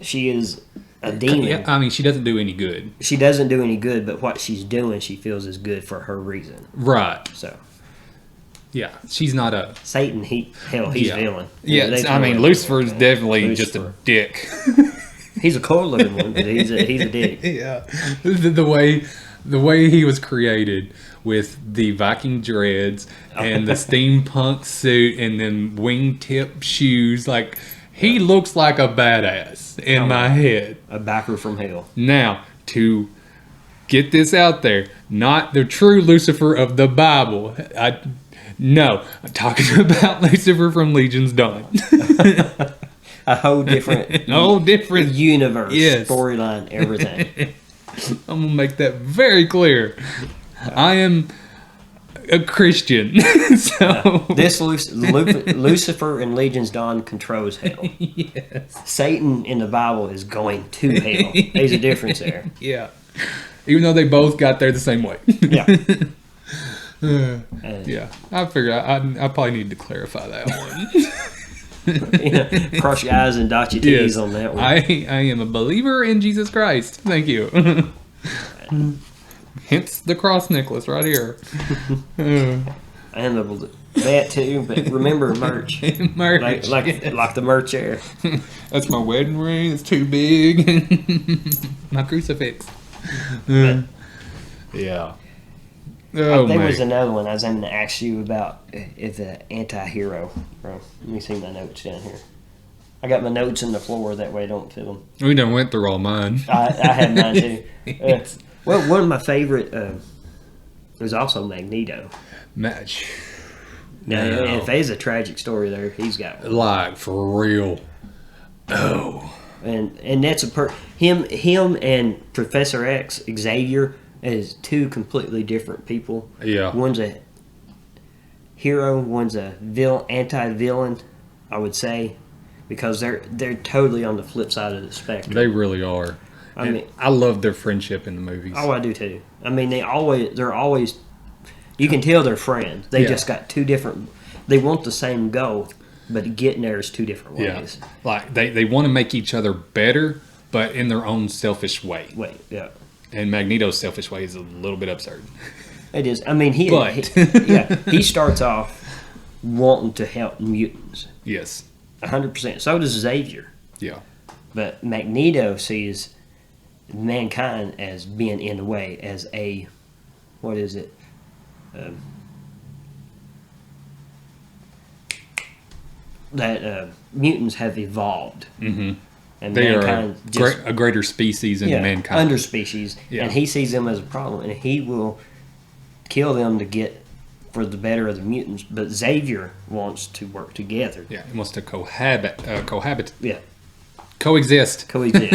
B: she is a demon.
A: Yeah, I mean, she doesn't do any good.
B: She doesn't do any good, but what she's doing, she feels is good for her reason.
A: Right.
B: So
A: Yeah, she's not a...
B: Satan, he's
A: Yeah.
B: villain.
A: Yeah,
B: They
A: I mean,
B: throw it
A: Lucifer's
B: in.
A: definitely just a
B: Lucifer.
A: dick.
B: He's a cold-looking one, but he's a dick.
A: Yeah. The way he was created with the Viking dreads and the steampunk suit and then wingtip shoes, like, he looks like a badass in my head.
B: A backer from hell.
A: Now, to get this out there, not the true Lucifer of the Bible. No, I'm talking about Lucifer from Legion's Dawn.
B: A whole different, universe,
A: Yes.
B: storyline, everything.
A: I'm gonna make that very clear. I am a Christian, so
B: This Lucifer in Legion's Dawn controls hell.
A: yes,
B: Satan in the Bible is going to hell. There's a difference there.
A: yeah. Even though they both got there the same way.
B: Yeah.
A: Yeah, I figured I probably need to clarify that one.
B: Cross your I's and dot your T's
A: Yes,
B: on that one.
A: I am a believer in Jesus Christ. Thank you. Hence the cross necklace right here.
B: And that too, but remember merch.
A: Merch.
B: Like the merch there.
A: That's my wedding ring. It's too big. My crucifix. Yeah. Oh,
B: There
A: man.
B: was another one I was going to ask you about if the anti-hero. Bro, let me see my notes down here. I got my notes in the floor, that way I don't feel them.
A: We done went through all mine.
B: I had mine too. Well, one of my favorite was also Magneto.
A: Match.
B: Now,
A: No.
B: if there's a tragic story there, he's got one.
A: Like, for real. Oh.
B: And that's him and Professor X, Xavier, is two completely different people.
A: Yeah.
B: One's a hero, one's a anti-villain, I would say, because they're totally on the flip side of the spectrum.
A: They really are. I love their friendship in the movies.
B: Oh, I do too. I mean, they're always. You can tell they're friends. They just got two different. They want the same goal, but getting there is two different ways.
A: Yeah. Like they want to make each other better, but in their own selfish way.
B: Yeah.
A: And Magneto's selfish way is a little bit absurd.
B: It is. I mean, he starts off wanting to help mutants.
A: Yes.
B: 100%. So does Xavier.
A: Yeah.
B: But Magneto sees mankind as being in a way as a, what is it? That mutants have evolved.
A: Mm-hmm.
B: And
A: they
B: mankind
A: are a greater species than mankind.
B: Underspecies.
A: Yeah.
B: And he sees them as a problem, and he will kill them to get for the better of the mutants. But Xavier wants to work together.
A: Yeah, he wants to cohabit.
B: Yeah.
A: Coexist. Cohabitate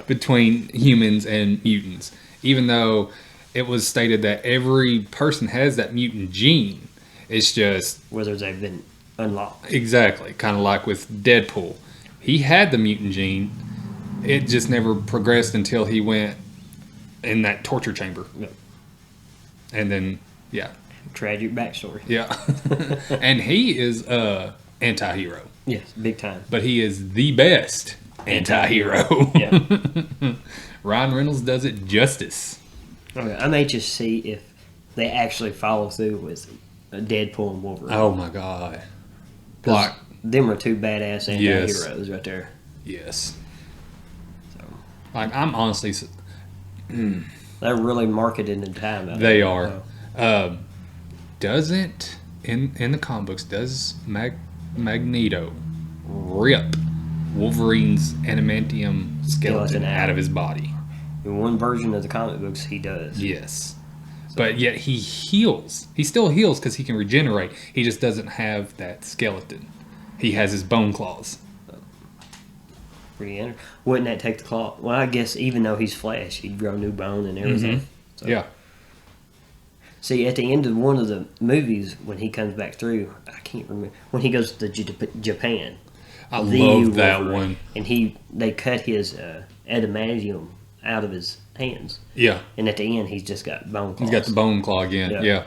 A: between humans and mutants. Even though it was stated that every person has that mutant gene. It's just...
B: whether they've been unlocked.
A: Exactly. Kind of like with Deadpool. He had the mutant gene. It just never progressed until he went in that torture chamber.
B: Yep.
A: And then, yeah.
B: Tragic backstory.
A: Yeah. And he is a anti-hero.
B: Yes, big time.
A: But he is the best anti-hero.
B: Yeah.
A: Ryan Reynolds does it justice.
B: Okay, I'm anxious to see if they actually follow through with Deadpool and Wolverine.
A: Oh my god.
B: Like, them are two badass anti-heroes right there.
A: Yes.
B: So,
A: like, I'm honestly...
B: they're really marketed in time.
A: They are. Doesn't, in the comic books, does Magneto rip Wolverine's adamantium skeleton out of his body?
B: In one version of the comic books, he does.
A: Yes. But yet he heals. He still heals because he can regenerate. He just doesn't have that skeleton. He has his bone claws.
B: Wouldn't that take the claw? Well, I guess even though he's flesh, he'd grow new bone and everything.
A: Mm-hmm.
B: So.
A: Yeah.
B: See, at the end of one of the movies, when he comes back through, I can't remember, when he goes to Japan.
A: I love that one.
B: And they cut his adamantium out of his hands.
A: Yeah.
B: And at the end, he's just got bone claws.
A: He's got the bone claw again. Yeah.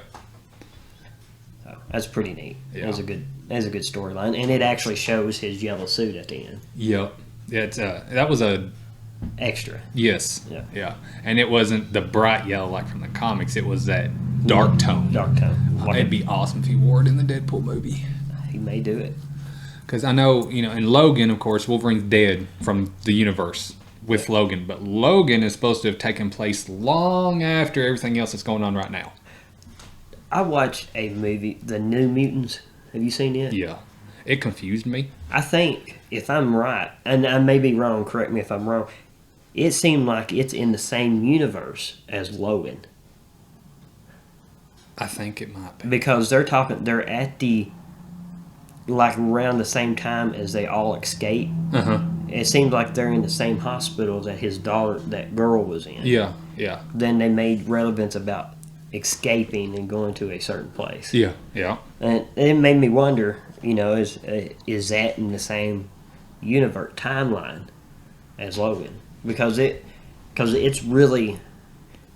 B: So that's pretty neat.
A: Yeah.
B: That's a good storyline, and it actually shows his yellow suit at the end.
A: Yep. It's that was a
B: extra.
A: Yes.
B: Yeah.
A: Yeah. And it wasn't the bright yellow like from the comics. It was that dark tone.
B: Dark tone.
A: It'd be awesome if he wore it in the Deadpool movie.
B: He may do it.
A: Because I know, in Logan, of course, Wolverine's dead from the universe with Logan. But Logan is supposed to have taken place long after everything else that's going on right now.
B: I watched a movie, The New Mutants. Have you seen it?
A: Yeah. It confused me.
B: I think, if I'm right, and I may be wrong, correct me if I'm wrong, it seemed like it's in the same universe as Logan.
A: I think it might be.
B: Because they're at the, like around the same time as they all escape.
A: Uh-huh.
B: It seemed like they're in the same hospital that his daughter, that girl, was in.
A: Yeah, yeah.
B: Then they made relevance about escaping and going to a certain place.
A: Yeah, yeah.
B: And it made me wonder, is that in the same universe timeline as Logan? Because it's really,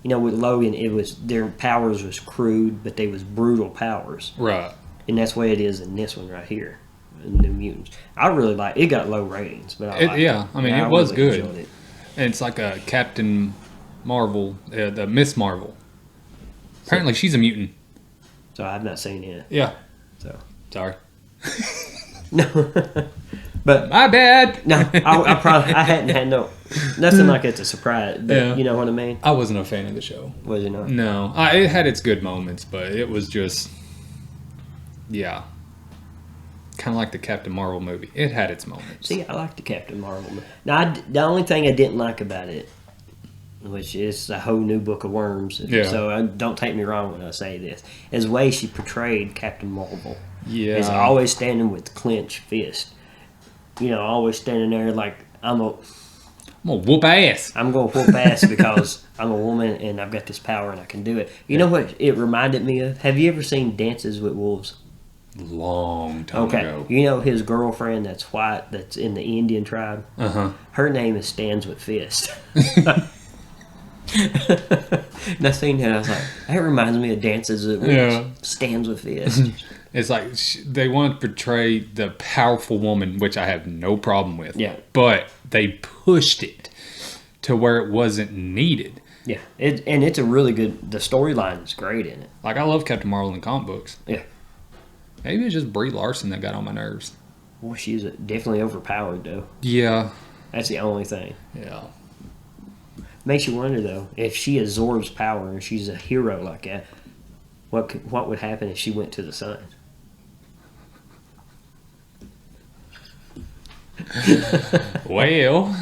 B: with Logan, it was their powers was crude, but they was brutal powers.
A: Right.
B: And that's the way it is in this one right here, New Mutants. I really like it. Got low ratings, but I liked it.
A: I mean, it was
B: really
A: good. And it's like a Captain Marvel, the Miss Marvel. Apparently, she's a mutant.
B: So I've not seen it.
A: Yeah.
B: So
A: sorry.
B: No. But
A: my bad.
B: No, I hadn't had nothing like it to surprise. But
A: Yeah.
B: You know what I mean?
A: I wasn't a fan of the show.
B: Was it not?
A: No, it had its good moments, but it was just, yeah, kind of like the Captain Marvel movie. It had its moments.
B: See, I like the Captain Marvel movie. Now, the only thing I didn't like about it which is a whole new book of worms.
A: Yeah.
B: So don't take me wrong when I say this. As the way she portrayed Captain Marvel
A: Yeah.
B: is always standing with clenched fist. You know, always standing there like
A: I'm gonna whoop ass.
B: I'm going to whoop ass because I'm a woman and I've got this power and I can do it. You know what it reminded me of? Have you ever seen Dances with Wolves?
A: Long time ago.
B: You know his girlfriend that's white, that's in the Indian tribe?
A: Uh-huh.
B: Her name is Stands with Fist. And I seen that, I was like, that reminds me of Dances with Wolves.
A: Yeah.
B: Stands with Fist.
A: It's like they want to portray the powerful woman, which I have no problem with.
B: Yeah.
A: But they pushed it to where it wasn't needed.
B: Yeah. And it's a really good, the storyline is great in it.
A: Like, I love Captain Marvel in comic books.
B: Yeah.
A: Maybe it's just Brie Larson that got on my nerves.
B: Well, she's definitely overpowered, though.
A: Yeah.
B: That's the only thing.
A: Yeah.
B: Makes you wonder, though, if she absorbs power and she's a hero like that, what would happen if she went to the sun?
A: Well.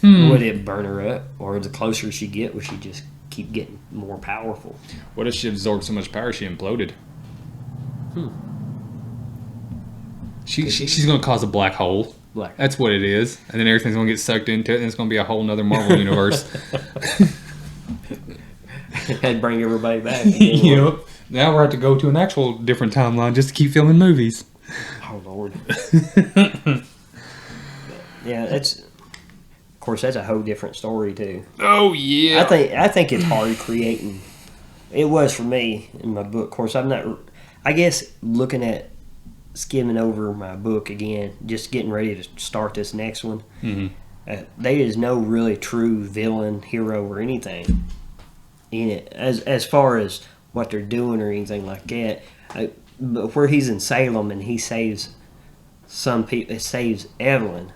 B: Would it burn her up? Or the closer she get, would she just keep getting more powerful?
A: What if she absorbed so much power she imploded? She's going to cause a black hole. That's what it is. And then everything's going to get sucked into it, and it's going to be a whole nother Marvel universe.
B: I'd bring everybody back.
A: Yep. Now we're have to go to an actual different timeline just to keep filming movies.
B: Oh, Lord. Yeah, that's... Of course, that's a whole different story, too.
A: Oh, yeah.
B: I think it's hard creating... It was for me in my book. Of course, I'm not... I guess looking at skimming over my book again, just getting ready to start this next one, there is no really true villain, hero, or anything in it as far as what they're doing or anything like that. But where he's in Salem and he saves some people, it saves Evelyn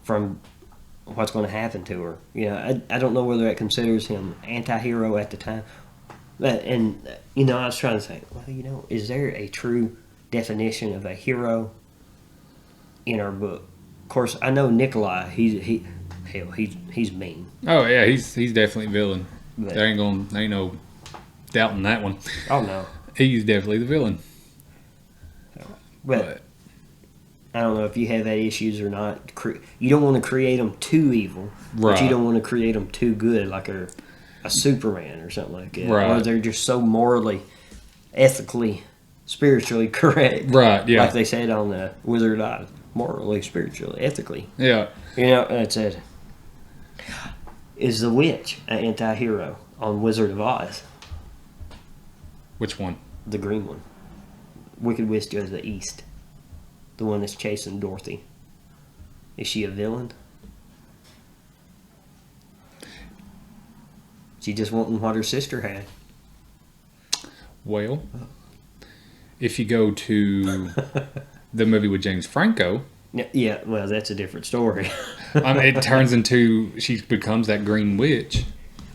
B: from what's going to happen to her. You know, I don't know whether that considers him anti-hero at the time. And, you know, I was trying to say, well, you know, is there a true definition of a hero in our book? Of course, I know Nikolai, he's mean.
A: Oh, yeah, he's definitely a villain.
B: But,
A: There ain't no doubting that one.
B: Oh, no.
A: He's definitely the villain.
B: But I don't know if you have that issues or not. You don't want to create them too evil, but you don't want to create them too good, like a Superman or something like that.
A: Right.
B: Or they're just so morally, ethically, spiritually correct.
A: Right, yeah.
B: Like they said on the Wizard of Oz. Morally, spiritually, ethically.
A: Yeah.
B: You know, that's it. Is the witch an anti-hero on Wizard of Oz?
A: Which one?
B: The green one. Wicked Witch goes to the east. The one that's chasing Dorothy. Is she a villain? She just wanting what her sister had.
A: Well, if you go to the movie with James Franco...
B: Yeah, well, that's a different story.
A: it turns into... She becomes that green witch.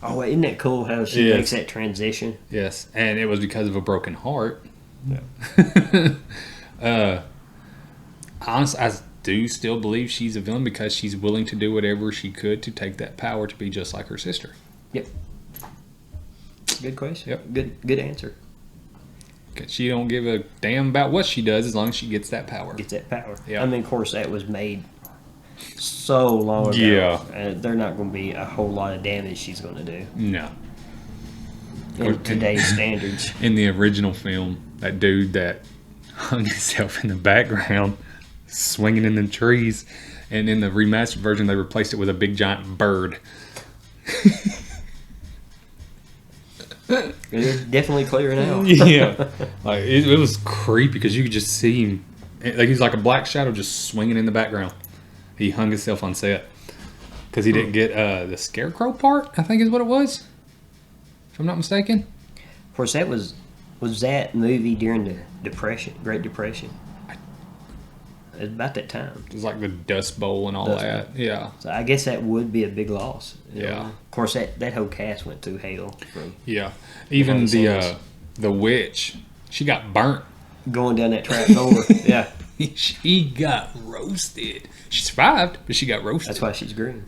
B: Oh, isn't that cool how she makes that transition?
A: Yes, and it was because of a broken heart.
B: Yeah.
A: Honestly, I do still believe she's a villain because she's willing to do whatever she could to take that power to be just like her sister.
B: Yep. Good question.
A: Yep.
B: Good answer.
A: Cause she don't give a damn about what she does as long as she gets that power.
B: Gets that power.
A: Yeah.
B: I mean, of course, that was made so long ago.
A: Yeah.
B: They're not going to be a whole lot of damage she's going to do.
A: No.
B: In today's standards.
A: In the original film, that dude that hung himself in the background, swinging in the trees, and in the remastered version, they replaced it with a big giant bird.
B: It's definitely clear now.
A: Yeah. Like, it was creepy because you could just see him. Like, he's like a black shadow just swinging in the background. He hung himself on set because he didn't get the scarecrow part, I think is what it was, if I'm not mistaken.
B: Of course, that was that movie during the Depression, Great Depression. It was about that time.
A: It was like the Dust Bowl and all that.
B: Bowl.
A: Yeah.
B: So I guess that would be a big loss.
A: Yeah.
B: Of course, that whole cast went through hell.
A: Yeah. Even the witch, she got burnt.
B: Going down that trap door. Yeah.
A: She got roasted. She survived, but she got roasted.
B: That's why she's green.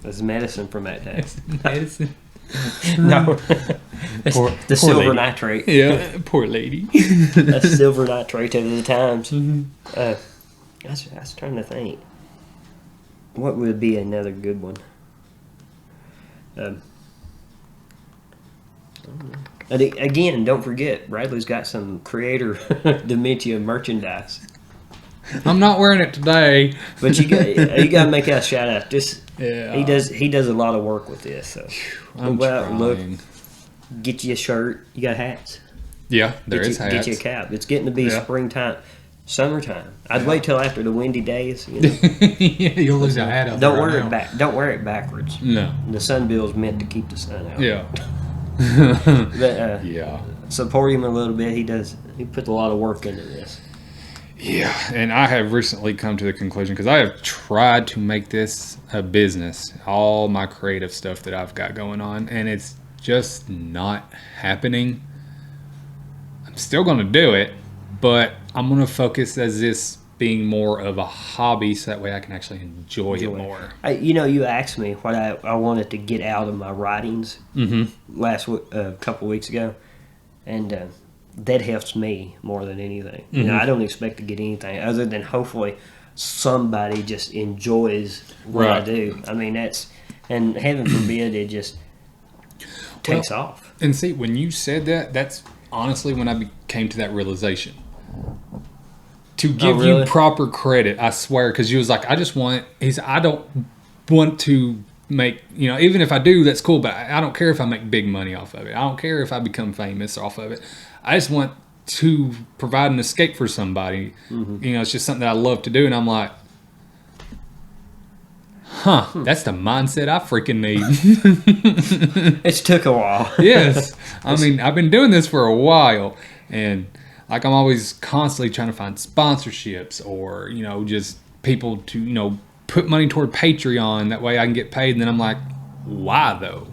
B: It's medicine from that day.
A: Medicine.
B: No. It's
A: Poor-
B: the
A: poor
B: silver
A: lady.
B: nitrate.
A: Yeah, poor lady.
B: That's silver nitrate of the times. I was trying to think. What would be another good one? Again, don't forget, Bradley's got some creator dementia merchandise.
A: I'm not wearing it today.
B: But you got to make that shout out. Just
A: Yeah.
B: he does a lot of work with this. So
A: I'm
B: go out and look,
A: trying.
B: get you a shirt. You got hats.
A: Yeah, there
B: Get
A: is
B: you,
A: hats.
B: Get you a cap. It's getting to be
A: Yeah.
B: springtime, summertime. I'd
A: Yeah.
B: wait till after the windy days.
A: Yeah, you'll lose a hat out
B: Don't
A: there
B: wear
A: right
B: it
A: now.
B: back. Don't wear it backwards.
A: No.
B: The sunbill's meant to keep the sun out.
A: Yeah.
B: But
A: Yeah.
B: support him a little bit. He puts a lot of work into this.
A: Yeah, and I have recently come to the conclusion, because I have tried to make this a business, all my creative stuff that I've got going on, and it's just not happening. I'm still going to do it, but I'm going to focus as this being more of a hobby, so that way I can actually enjoy it more.
B: You asked me what I wanted to get out of my writings
A: Mm-hmm.
B: last couple weeks ago, and that helps me more than anything. You know, I don't expect to get anything other than hopefully somebody just enjoys what I
A: Right.
B: do. I mean, and heaven forbid it just takes off.
A: And see, when you said that, that's honestly when I came to that realization. To give
B: really?
A: you proper credit, I swear, because you was like, I don't want to make, even if I do, that's cool, but I don't care if I make big money off of it. I don't care if I become famous off of it. I just want to provide an escape for somebody. It's just something that I love to do, and I'm like, that's the mindset I freaking need.
B: It's took a while.
A: Yes. I mean, I've been doing this for a while, and like I'm always constantly trying to find sponsorships or, just people to, put money toward Patreon. That way I can get paid. And then I'm like, why though?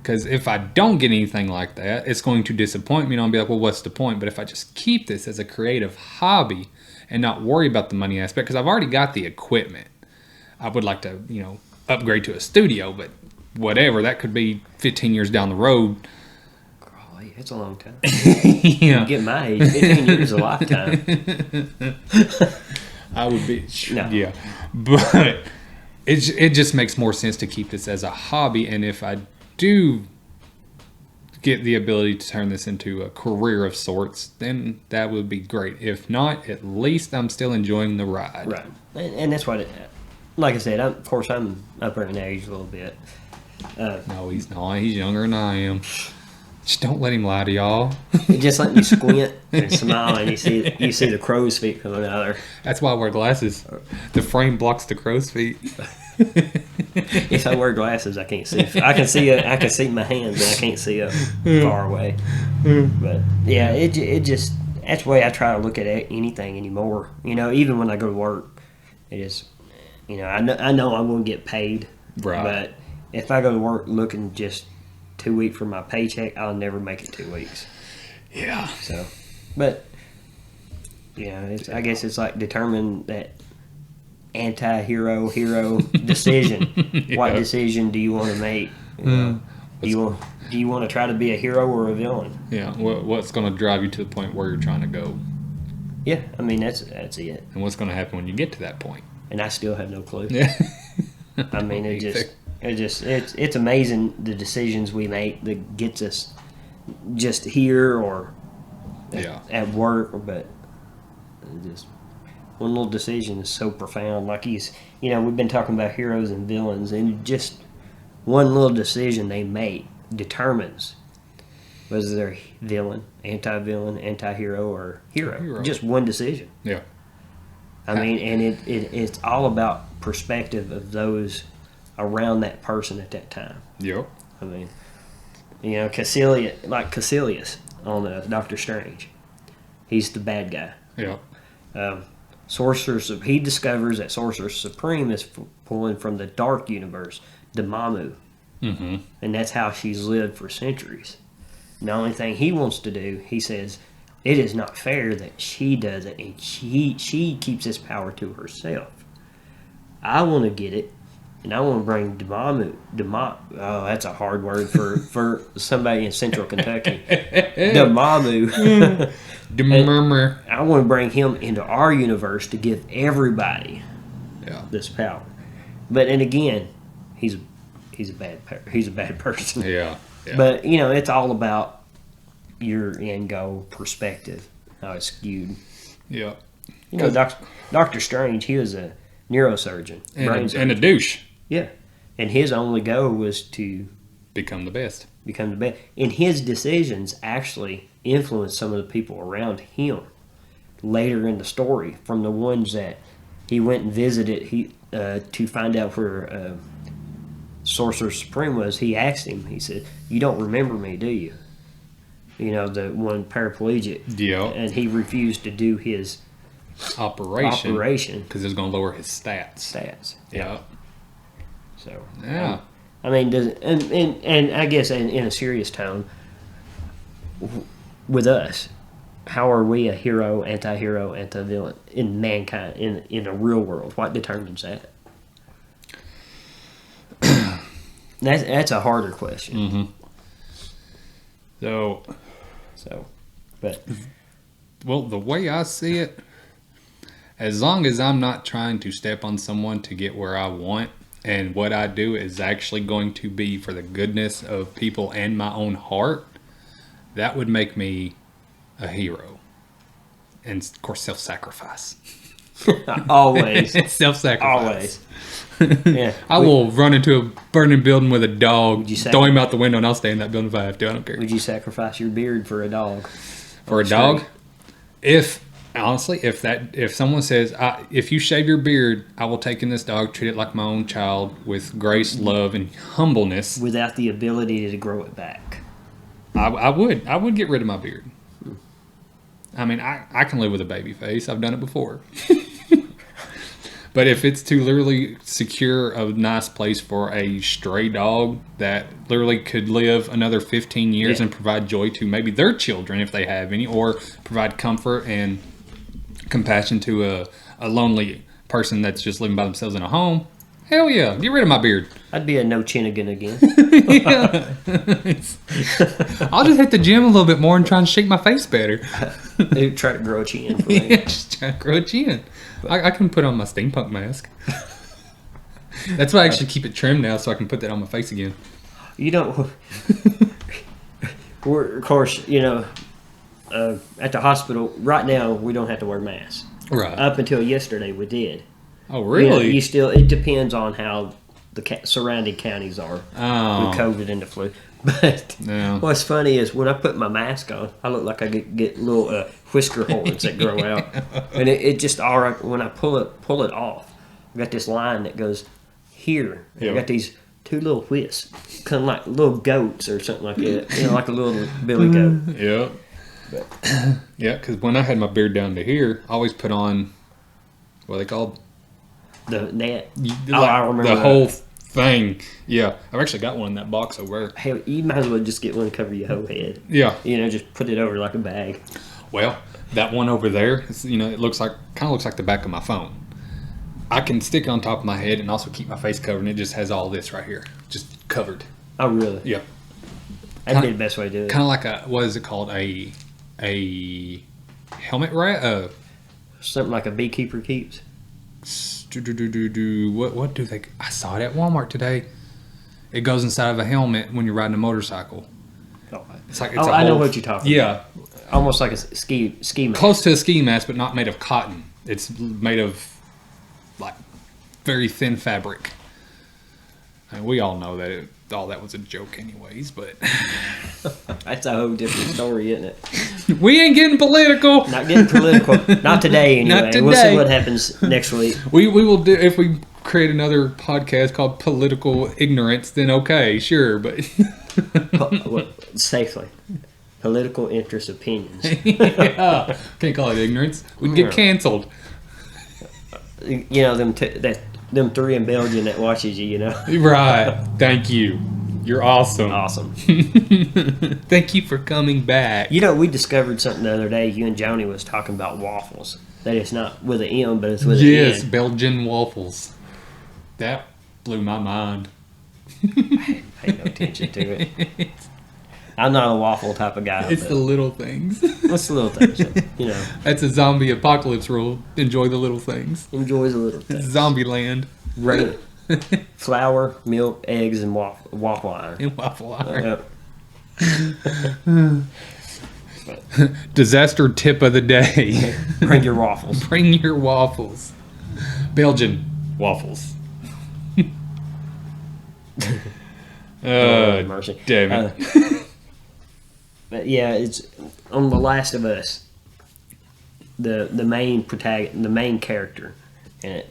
A: Because if I don't get anything like that, it's going to disappoint me, and I'll be like, well, what's the point? But if I just keep this as a creative hobby and not worry about the money aspect, because I've already got the equipment. I would like to, upgrade to a studio, but whatever, that could be 15 years down the road.
B: Golly, it's a long time.
A: Yeah.
B: Get my age, 15 years is a lifetime.
A: I would be,
B: No.
A: yeah. But it just makes more sense to keep this as a hobby, and if I do get the ability to turn this into a career of sorts, then that would be great. If not, at least I'm still enjoying the ride.
B: Right. And that's what like I said, of course, I'm up there in age a little bit.
A: No, he's not. He's younger than I am. Just don't let him lie to y'all.
B: Just let me squint and smile, and you see the crow's feet coming out there.
A: That's why I wear glasses. The frame blocks the crow's feet.
B: If I wear glasses, I can't see. I can see my hands, but I can't see up far away. But yeah, it just that's the way I try to look at anything anymore. Even when I go to work, it is. I know I'm going to get paid,
A: Right.
B: but if I go to work looking just 2 weeks for my paycheck, I'll never make it 2 weeks.
A: Yeah.
B: So, but I guess it's like determine that anti-hero hero decision.
A: Yeah.
B: What decision do you want to make? Do you want to try to be a hero or a villain?
A: Yeah. What's going to drive you to the point where you're trying to go?
B: Yeah, I mean that's it.
A: And what's going to happen when you get to that point?
B: And I still have no clue.
A: Yeah.
B: I mean, it's amazing the decisions we make that gets us just here or at work, but just one little decision is so profound. Like we've been talking about heroes and villains, and just one little decision they make determines whether they're villain, anti-villain, anti-hero, or hero. Just one decision.
A: Yeah.
B: I mean, and it's all about perspective of those around that person at that time.
A: Yep.
B: I mean, Caecilius on Doctor Strange. He's the bad guy.
A: Yeah.
B: He discovers that Sorcerer Supreme is pulling from the dark universe, Dormammu.
A: Mm-hmm.
B: And that's how she's lived for centuries. And the only thing he wants to do, he says, it is not fair that she does it and she keeps this power to herself. I want to get it and I want to bring oh, that's a hard word for somebody in Central Kentucky. Demamu.
A: Demurmer.
B: I want to bring him into our universe to give everybody
A: Yeah.
B: this power. But and again, he's a bad person.
A: Yeah.
B: But it's all about your end goal perspective, how it's skewed.
A: Yeah.
B: Doctor Strange, he was a neurosurgeon,
A: And a douche.
B: Yeah, and his only goal was to
A: Become the best.
B: And his decisions actually influenced some of the people around him later in the story. From the ones that he went and visited, to find out where Sorcerer Supreme was. He asked him. He said, "You don't remember me, do you?" The one paraplegic.
A: Yeah.
B: And he refused to do his
A: Operation.
B: Because
A: it was going to lower his stats. Yeah.
B: So.
A: Yeah.
B: I mean, and I guess in a serious tone, with us, how are we a hero, anti-hero, anti-villain in mankind, in the real world? What determines that? That's a harder question.
A: Mm-hmm.
B: But
A: well, the way I see it, as long as I'm not trying to step on someone to get where I want, and what I do is actually going to be for the goodness of people and my own heart, that would make me a hero. And of course, self-sacrifice.
B: Always.
A: Self-sacrifice.
B: Always. Yeah.
A: I will run into a burning building with a dog,
B: Would you
A: throw him out the window, and I'll stay in that building if I have to. I don't care.
B: Would you sacrifice your beard for a dog?
A: For a dog? Honestly, if someone says, if you shave your beard, I will take in this dog, treat it like my own child with grace, love, and humbleness.
B: Without the ability to grow it back.
A: I would get rid of my beard. I mean, I can live with a baby face. I've done it before. But if it's to literally secure a nice place for a stray dog that literally could live another 15 years and provide joy to maybe their children if they have any, or provide comfort and compassion to a lonely person that's just living by themselves in a home, hell yeah, get rid of my beard.
B: I'd be a no-chinnigan again.
A: I'll just hit the gym a little bit more and try and shape my face better.
B: Try to grow a chin for me.
A: Yeah, just try to grow a chin. I can put on my steampunk mask. That's why I actually keep it trimmed now, so I can put that on my face again.
B: Of course, at the hospital right now, we don't have to wear masks.
A: Right.
B: Up until yesterday, we did.
A: Oh, really?
B: It depends on how the surrounding counties are with COVID and the flu. But what's funny is when I put my mask on, I look like I get little whisker horns that grow out, and it just all right. When I pull it off, I got this line that goes here. I got these two little whisks, kind of like little goats or something like that. Like a little billy goat.
A: Yeah. But, yeah, because when I had my beard down to here, I always put on what are they called?
B: The net.
A: I remember the whole thing. Yeah, I've actually got one in that box over there.
B: Hell, you might as well just get one to cover your whole head.
A: Yeah.
B: Just put it over like a bag.
A: Well, that one over there, it kind of looks like the back of my phone. I can stick it on top of my head and also keep my face covered, and it just has all this right here, just covered.
B: Oh, really?
A: Yeah.
B: That'd be the best way to do it.
A: Kind of like what is it called? A helmet wrap?
B: Something like a beekeeper keeps.
A: What do they? I saw it at Walmart today. It goes inside of a helmet when you're riding a motorcycle.
B: I know what you're talking about. Yeah, almost like a ski mask.
A: Close to a ski mask, but not made of cotton. It's made of like very thin fabric. I mean, we all know that all that was a joke, anyways. But
B: that's a whole different story, isn't it?
A: We ain't getting political.
B: Not getting political. Not today, anyway.
A: Not today.
B: We'll see what happens next week.
A: We will do if we create another podcast called Political Ignorance. Then okay, sure, but
B: safely. Political interest opinions.
A: Yeah. Can't call it ignorance. We'd get canceled.
B: Them three in Belgium that watches you,
A: Right. Thank you. You're awesome.
B: Awesome.
A: Thank you for coming back.
B: We discovered something the other day. You and Joni was talking about waffles. That it's not with an M, but it's with an N.
A: Yes, Belgian waffles. That blew my mind.
B: I pay no attention to it. I'm not a waffle type of guy.
A: It's the little things.
B: What's the little things? You know,
A: That's a zombie apocalypse rule. Enjoy the little things.
B: enjoy the little things.
A: Zombie land.
B: Right. Flour, milk, eggs, and waffle iron.
A: In waffle iron. Disaster tip of the day.
B: Bring your waffles.
A: Bring your waffles. Belgian waffles.
B: Mercy.
A: Damn it.
B: But yeah, it's on The Last of Us. The main protagonist, the main character, and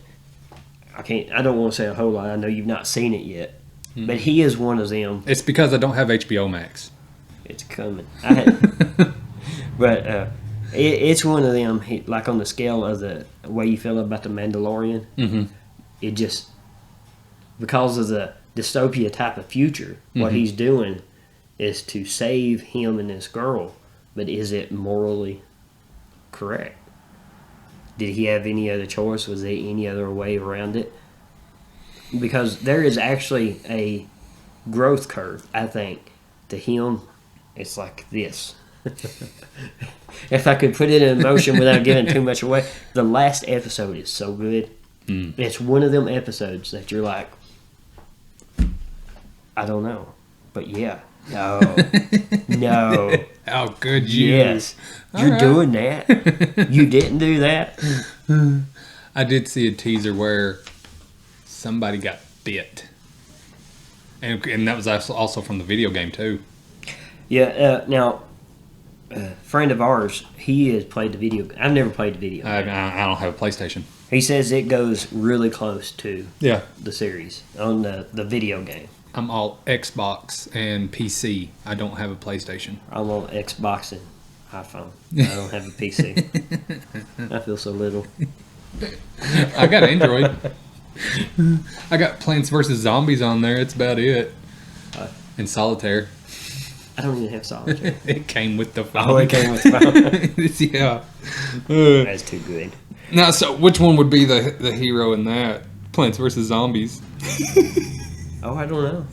B: I don't want to say a whole lot. I know you've not seen it yet, but he is one of them.
A: It's because I don't have HBO Max.
B: It's coming. But it's one of them. Like on the scale of the way you feel about the Mandalorian, it just because of the dystopia type of future. What he's doing is to save him and this girl, but is it morally correct? Did he have any other choice? Was there any other way around it? Because there is actually a growth curve, I think. To him, it's like this. If I could put it in motion without giving too much away, the last episode is so good. It's one of them episodes that you're like, I don't know, but yeah. No.
A: How could you?
B: Yes. You're doing that. You didn't do that.
A: I did see a teaser where somebody got bit. And that was also from the video game, too.
B: Yeah, now, a friend of ours, he has played the video. I've never played the video game.
A: I don't have a PlayStation.
B: He says it goes really close to
A: Yeah.
B: the series on the video game.
A: I'm all Xbox and PC. I don't have a PlayStation.
B: I'm on Xbox and iPhone. I don't have a PC. I feel so little.
A: I got Android. I got Plants vs. Zombies on there. That's about it. And Solitaire.
B: I don't even have Solitaire.
A: It came with the phone.
B: Oh, it came with the phone.
A: Yeah.
B: That's too good.
A: Now, so which one would be the hero in that? Plants vs. Zombies.
B: Oh, I don't know.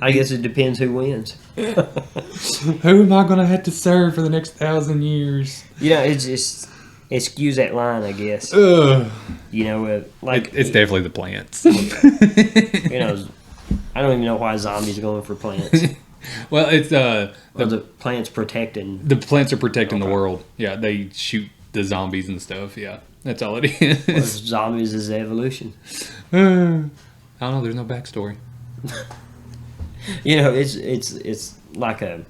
B: I guess it depends who wins.
A: Who am I going to have to serve for the next 1,000 years?
B: You know, it's just, it skews that line, I guess.
A: Ugh.
B: You know, like...
A: It's definitely the plants.
B: You know, I don't even know why zombies are going for plants.
A: Well, it's...
B: the plants protecting...
A: The plants are protecting the world. Yeah, they shoot the zombies and stuff. Yeah, that's all it is.
B: Well, zombies is evolution.
A: I don't know. There's no backstory.
B: You know, it's like a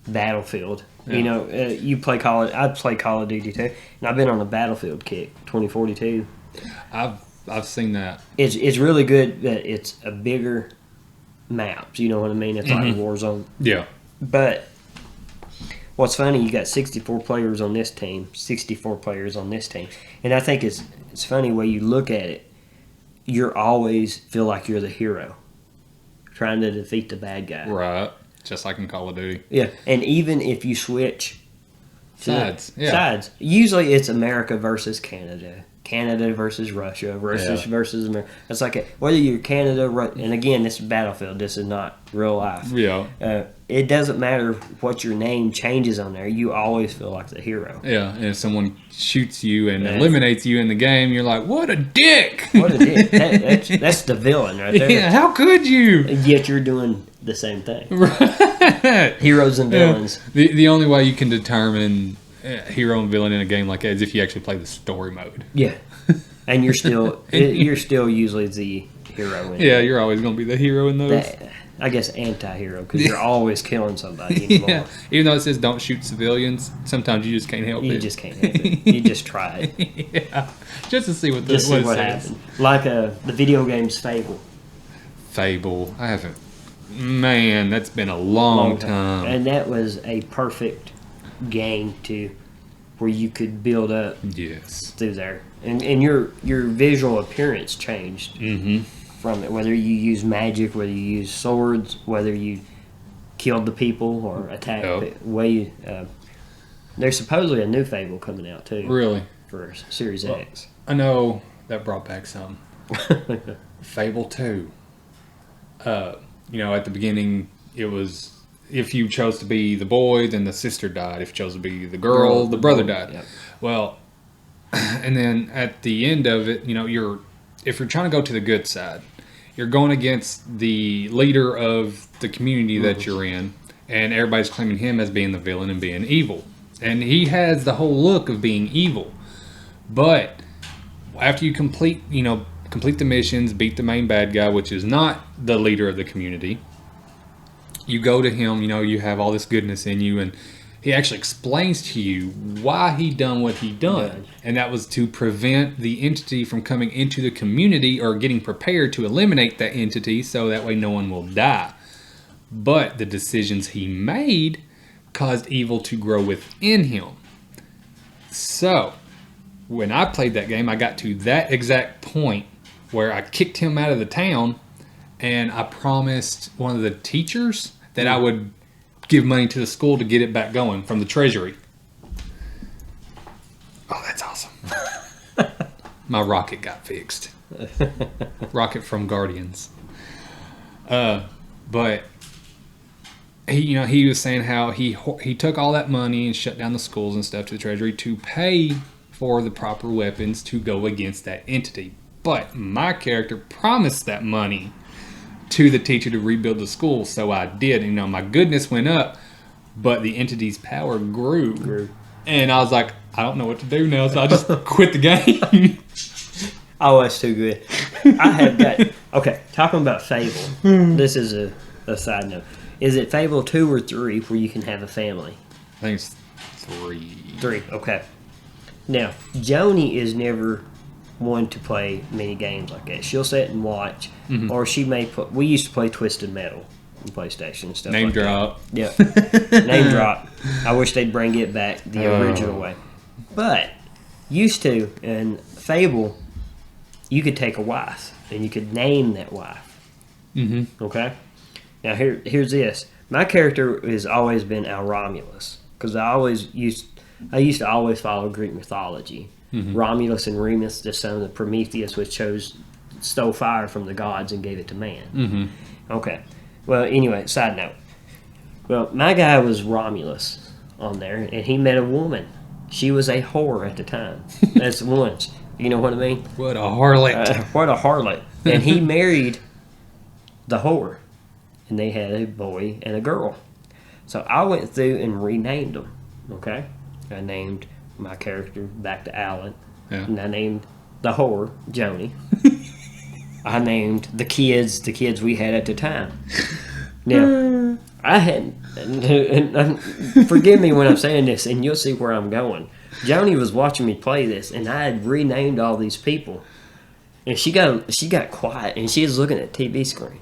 B: battlefield.
A: Yeah.
B: You know, you play I play Call of Duty too, and I've been on a Battlefield kick, 2042.
A: I've seen that.
B: It's really good that it's a bigger map. You know what I mean? It's like Warzone.
A: Yeah.
B: But what's funny, you got 64 players on this team, 64 players on this team, and I think it's funny when you look at it. You always feel like you're the hero, trying to defeat the bad guy.
A: Right. Just like in Call of Duty.
B: Yeah, and even if you switch
A: Sides.
B: usually it's America versus Canada, Canada versus Russia versus America. It's like whether you're Canada, and again, this is Battlefield. This is not real life.
A: Yeah.
B: It doesn't matter what your name changes on there. You always feel like the hero.
A: Yeah, and if someone shoots you and eliminates you in the game, you're like, what a dick!
B: What a dick. That's the villain right there.
A: Yeah, how could you?
B: And yet you're doing the same thing.
A: Right.
B: Heroes and villains.
A: The only way you can determine hero and villain in a game like that is if you actually play the story mode.
B: Yeah. And you're still usually the hero.
A: Yeah, you're always going to be the hero in those.
B: I guess anti-hero, because you're always killing somebody anymore.
A: Yeah. Even though it says don't shoot civilians, sometimes you just can't help it.
B: You just can't help it. You just try it.
A: Yeah. Just to see what
B: happens. Like the video game's Fable.
A: Fable. I haven't. Man, that's been a long time.
B: And that was a perfect game where you could build up through there. And your visual appearance changed. Mm-hmm. From it, whether you use magic, whether you use swords, whether you killed the people or attacked. There's supposedly a new Fable coming out too.
A: Really?
B: For Series X.
A: I know that brought back some. Fable 2. At the beginning, it was if you chose to be the boy, then the sister died. If you chose to be the girl, the brother died.
B: Yep.
A: Well, and then at the end of it, if you're trying to go to the good side, you're going against the leader of the community that you're in, and everybody's claiming him as being the villain and being evil. And he has the whole look of being evil. But after you complete the missions, beat the main bad guy, which is not the leader of the community, you go to him, you have all this goodness in you, and he actually explains to you why he done what he done. And that was to prevent the entity from coming into the community or getting prepared to eliminate that entity so that way no one will die. But the decisions he made caused evil to grow within him. So, when I played that game, I got to that exact point where I kicked him out of the town, and I promised one of the teachers that I would give money to the school to get it back going from the treasury. Oh, that's awesome. My rocket got fixed. Rocket from Guardians. But he was saying how he took all that money and shut down the schools and stuff to the treasury to pay for the proper weapons to go against that entity. But my character promised that money to the teacher to rebuild the school, so I did. My goodness went up, but the entity's power grew. And I was like, I don't know what to do now, so I just quit the game.
B: Oh, that's too good. I have got... Okay, talking about Fable. This is a side note. Is it Fable 2 or 3 where you can have a family?
A: I think it's 3.
B: 3, okay. Now, Joni is never one to play many games like that. She'll sit and watch, or she may put... We used to play Twisted Metal on PlayStation and stuff
A: Name
B: like
A: drop.
B: that. Yeah. Name drop. I wish they'd bring it back the original way. But, used to, in Fable, you could take a wife, and you could name that wife. Mm-hmm. Okay? Now, here's this. My character has always been Al Romulus, because I used to always follow Greek mythology. Romulus and Remus, the son of Prometheus, which stole fire from the gods and gave it to man. Okay. Well, anyway, side note. Well, my guy was Romulus on there, and he met a woman. She was a whore at the time. That's once. You know what I mean?
A: What a harlot.
B: What a harlot. And he married the whore. And they had a boy and a girl. So I went through and renamed them. Okay? I named my character back to Alan.
A: Yeah.
B: And I named the whore Joni. I named the kids we had at the time. Now, I hadn't... And forgive me when I'm saying this, and you'll see where I'm going. Joni was watching me play this, and I had renamed all these people. And she got quiet, and she was looking at the TV screen.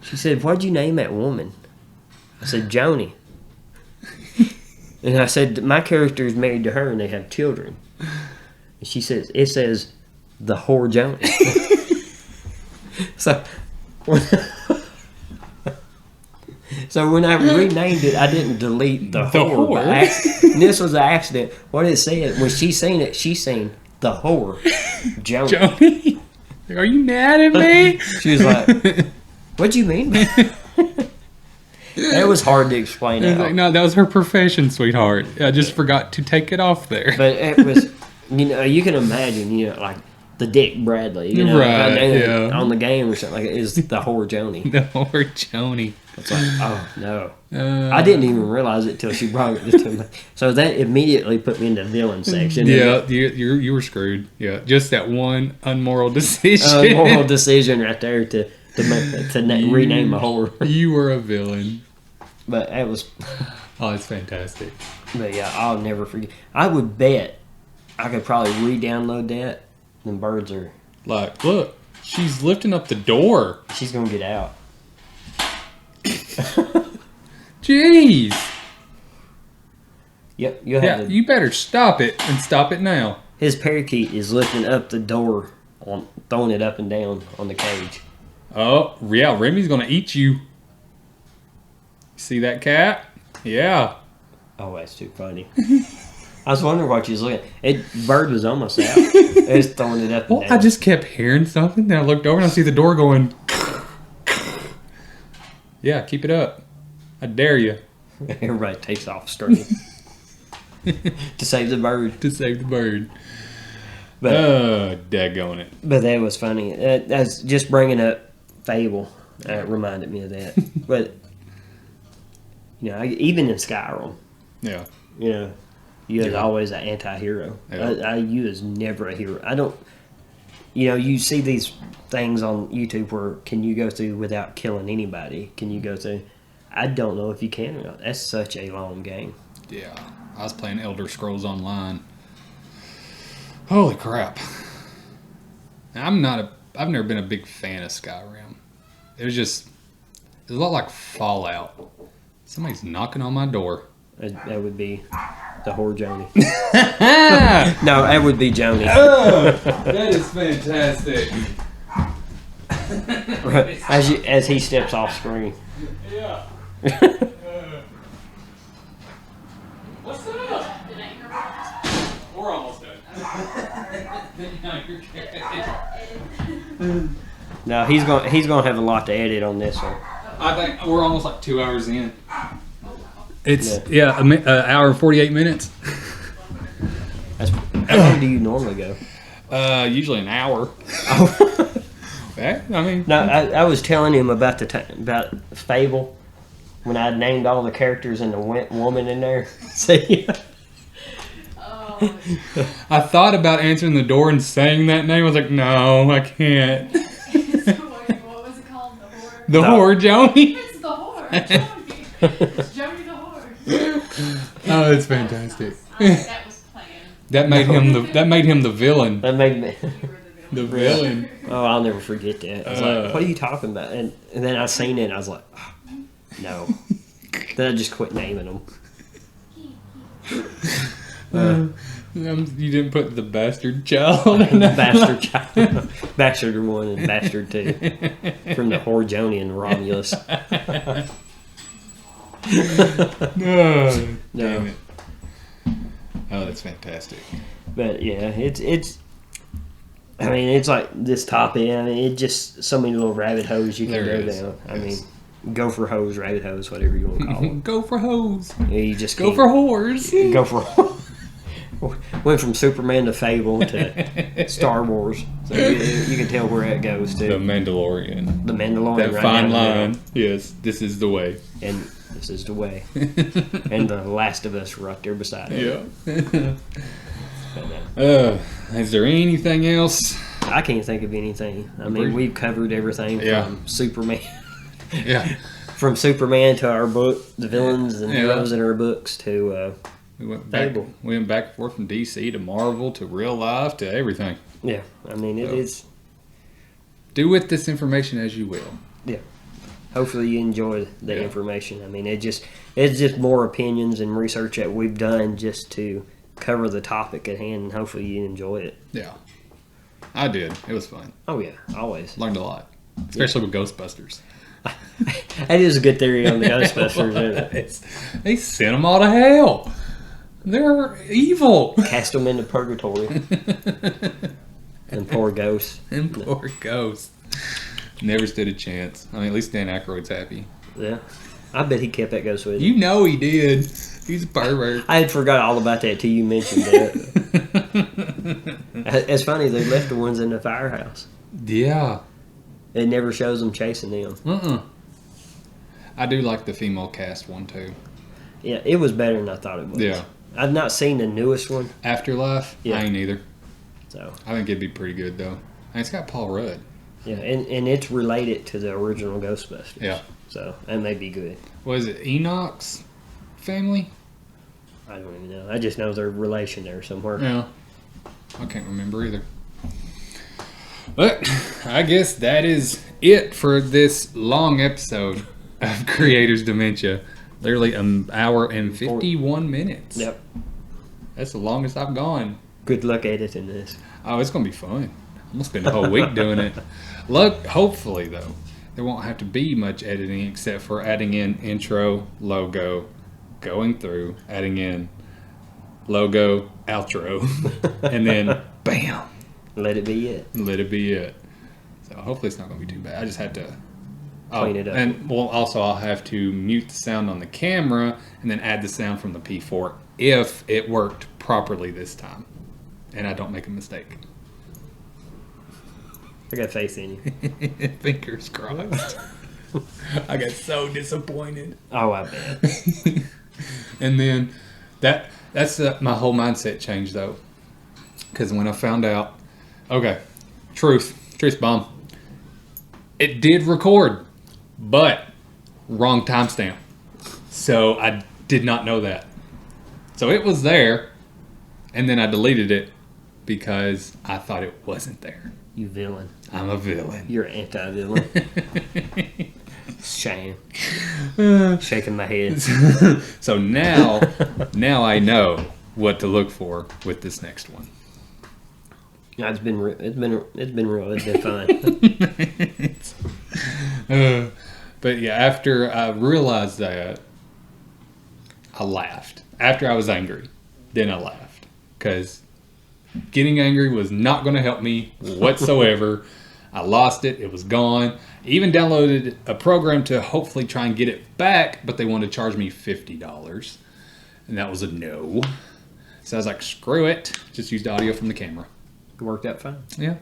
B: She said, "What'd you name that woman?" I said, "Joni." And I said, "My character is married to her, and they have children." And she says, "It says the whore Joni." So when I renamed it, I didn't delete the whore. By accident. This was an accident. What it said, when she seen it, she seen the whore Joni.
A: Joni, are you mad at me?
B: She was like, "What do you mean?" It was hard to explain.
A: Like, no, that was her profession, sweetheart. I just forgot to take it off there.
B: But it was, you can imagine, like the Dick Bradley,
A: right,
B: on the game or something like it is the whore Joni.
A: The whore Joni.
B: It's like, oh no, I didn't even realize it till she brought it to me. So that immediately put me in the villain section.
A: Yeah, you were screwed. Yeah, just that one unmoral decision.
B: Unmoral decision right there to rename a whore.
A: You were a villain.
B: But it was.
A: Oh, it's fantastic.
B: But yeah, I'll never forget. I would bet I could probably re-download that. Them birds are...
A: Like, look, she's lifting up the door.
B: She's going to get out.
A: Jeez.
B: Yep, you'll have
A: you better stop it, and stop it now.
B: His parakeet is lifting up the door, throwing it up and down on the cage.
A: Oh, yeah, Remy's going to eat you. See that cat? Yeah.
B: Oh, that's too funny. I was wondering what you was looking at. Bird was almost out. It was throwing it up and
A: Well,
B: down.
A: I just kept hearing something. Then I looked over and I see the door going. Yeah, keep it up. I dare you.
B: Everybody takes off screaming to save the bird.
A: To save the bird.
B: But,
A: daggone it.
B: but that was funny. That's just bringing up Fable. Reminded me of that. But even in Skyrim,
A: Yeah.
B: you was always an anti-hero.
A: Yeah.
B: You was never a hero. I don't. You see these things on YouTube where can you go through without killing anybody? Can you go through? I don't know if you can or not. That's such a long game.
A: Yeah. I was playing Elder Scrolls Online. Holy crap. I've never been a big fan of Skyrim. It was a lot like Fallout. Somebody's knocking on my door.
B: That would be the whore Joni. No, that would be Joni.
A: That is fantastic.
B: As he steps off screen.
A: Yeah. What's up? We're almost done.
B: No, he's gonna have a lot to edit on this one.
A: I think we're almost like 2 hours in. It's an hour and 48 minutes.
B: How long do you normally go?
A: Usually an hour. I mean,
B: No, I was telling him about about Fable when I named all the characters and the woman in there. See,
A: I thought about answering the door and saying that name. I was like, no, I can't.
C: What was it called?
A: The whore, Joni.
C: It's the whore. Joni. It's Joni the whore.
A: Oh, it's fantastic.
C: That was planned.
A: That made him the villain.
B: that made me.
C: You were the
A: The
C: villain.
A: villain.
B: Oh, I'll never forget that. I was like, "What are you talking about?" And then I seen it, and I was like, oh, "No." Then I just quit naming them.
A: You didn't put the bastard child. In that
B: Bastard child, Bastard 1 and Bastard 2 from the whore Joni and Romulus.
A: No,
B: No.
A: damn it. Oh, that's fantastic.
B: But yeah, it's. I mean, it's like this topic. I mean, it just so many little rabbit holes you can
A: There
B: go
A: is.
B: down. I
A: Yes.
B: mean, go for hose, rabbit hose, whatever you want to call it.
A: Go for hoes.
B: Yeah, you just
A: Go
B: can't-
A: for whores.
B: Go for. Went from Superman to Fable to Star Wars, so you can tell where it goes
A: The
B: to.
A: Mandalorian.
B: The Mandalorian,
A: That
B: right
A: fine
B: down the middle.
A: line. Yes, this is the way.
B: And this is the way. And the Last of Us right there beside it.
A: Yeah.
B: But, no.
A: Is there anything else?
B: I can't think of anything. I mean,
A: Agreed.
B: we've covered everything
A: Yeah.
B: from Superman,
A: Yeah.
B: from Superman to our book, the villains and
A: Yeah.
B: heroes in our books to
A: We went back.
B: Fable.
A: We went back and forth from DC to Marvel to real life to everything.
B: yeah. I mean, it
A: So.
B: is.
A: Do with this information as you will.
B: Hopefully, you enjoy the
A: Yeah.
B: information. I mean, it's just more opinions and research that we've done just to cover the topic at hand, and hopefully, you enjoy it.
A: Yeah. I did. It was fun.
B: Oh yeah, always.
A: Learned a lot, especially with Ghostbusters.
B: That is a good theory on the Ghostbusters, isn't it?
A: They sent them all to hell. They're evil.
B: Cast them into purgatory. And poor ghosts.
A: And poor Ghost. Never stood a chance. I mean, at least Dan Aykroyd's happy.
B: Yeah. I bet he kept that ghost with him.
A: You know he did. He's a pervert.
B: I had forgot all about that till you mentioned that. It's funny, they left the ones in the firehouse.
A: Yeah.
B: It never shows them chasing them.
A: I do like the female cast one too.
B: Yeah, it was better than I thought it was.
A: Yeah.
B: I've not seen the newest one,
A: Afterlife?
B: Yeah.
A: I ain't either.
B: so
A: I think it'd be pretty good though. And it's got Paul Rudd.
B: yeah, and it's related to the original Ghostbusters.
A: Yeah.
B: So that may be good.
A: What is it? Enoch's family?
B: I don't even know. I just know their relation there somewhere.
A: Yeah. I can't remember either. But I guess that is it for this long episode of Creators Dementia. Literally an hour and 51 minutes.
B: Yep.
A: That's the longest I've gone.
B: Good luck editing this.
A: Oh, it's going to be fun. I'm going to spend the whole week doing it. Hopefully, though, there won't have to be much editing except for adding in intro, logo, going through, adding in logo, outro, and then bam,
B: Let it be it.
A: let it be it. So hopefully it's not going to be too bad. I just had to
B: Clean it up.
A: And well, also I'll have to mute the sound on the camera and then add the sound from the P4 if it worked properly this time, and I don't make a mistake.
B: I got faith in you.
A: Fingers crossed. I got so disappointed.
B: Oh, I bet.
A: And then that's my whole mindset changed though, because when I found out, okay, truth bomb, it did record, but wrong timestamp. So I did not know that. So it was there, and then I deleted it because I thought it wasn't there.
B: You villain.
A: I'm a villain.
B: You're an anti-villain. Shame. Shaking my head.
A: So now I know what to look for with this next one.
B: No, it's been real. It's been real. It's been fun.
A: But yeah, after I realized that, I laughed. After I was angry, then I laughed. Because getting angry was not going to help me whatsoever. I lost it. It was gone. I even downloaded a program to hopefully try and get it back, but they wanted to charge me $50. And that was a no. So I was like, screw it. Just used audio from the camera.
B: It worked out fine.
A: Yeah.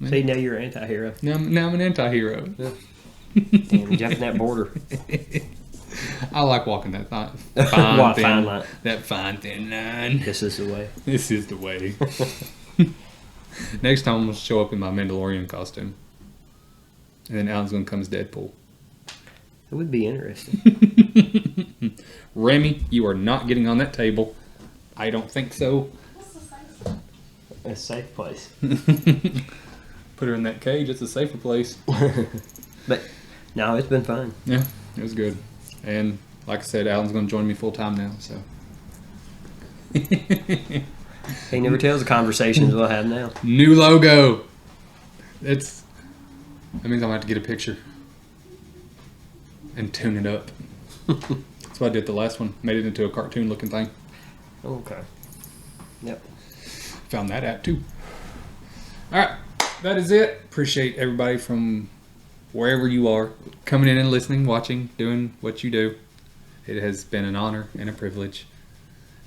B: See, now you're an anti-hero.
A: Now I'm an anti-hero.
B: Damn, jumping that border.
A: I like walking that
B: Fine
A: fine
B: line.
A: that fine thin line.
B: This is the way.
A: This is the way. Next time I'm going to show up in my Mandalorian costume. And then Alan's going to come as Deadpool.
B: It would be interesting.
A: Remy, you are not getting on that table. I don't think so.
C: What's the size?
B: A safe place.
A: Put her in that cage. It's a safer place.
B: But no, it's been fun.
A: Yeah, it was good. And like I said, Alan's going to join me full time now. So
B: He never tells the conversations we'll have now.
A: new logo. That means I'm going to have to get a picture and tune it up. That's what I did the last one. Made it into a cartoon looking thing.
B: Okay. Yep.
A: Found that app too. All right, that is it. Appreciate everybody from wherever you are coming in and listening, watching, doing what you do. It has been an honor and a privilege.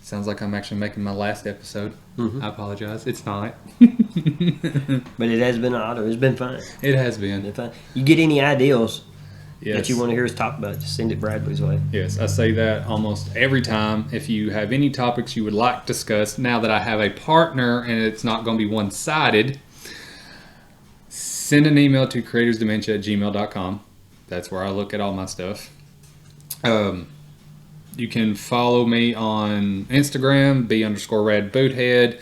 A: Sounds like I'm actually making my last episode.
B: Mhm.
A: I apologize. It's not.
B: But it has been an honor. It's been fun.
A: It has
B: It's been
A: been.
B: fun. You get any ideas
A: Yes.
B: that you want to hear us talk about, just send it Bradley's way.
A: Yes, I say that almost every time. If you have any topics you would like discussed, now that I have a partner and it's not going to be one-sided, send an email to creatorsdementia@gmail.com. That's where I look at all my stuff. You can follow me on Instagram, B_RadBoothead,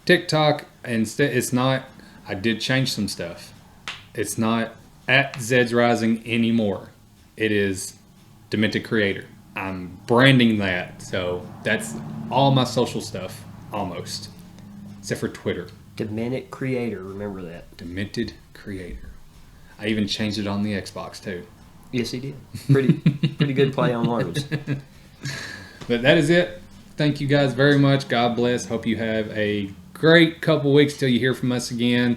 A: TikTok, and it's not, I did change some stuff. It's not at Zed's Rising anymore. It is Demented Creator. I'm branding that, so that's all my social stuff, almost, except for Twitter.
B: Demented Creator, remember that.
A: Demented Creator. I even changed it on the Xbox too.
B: Yes, he did. Pretty good play on words.
A: But that is it. Thank you guys very much. God bless. Hope you have a great couple weeks till you hear from us again.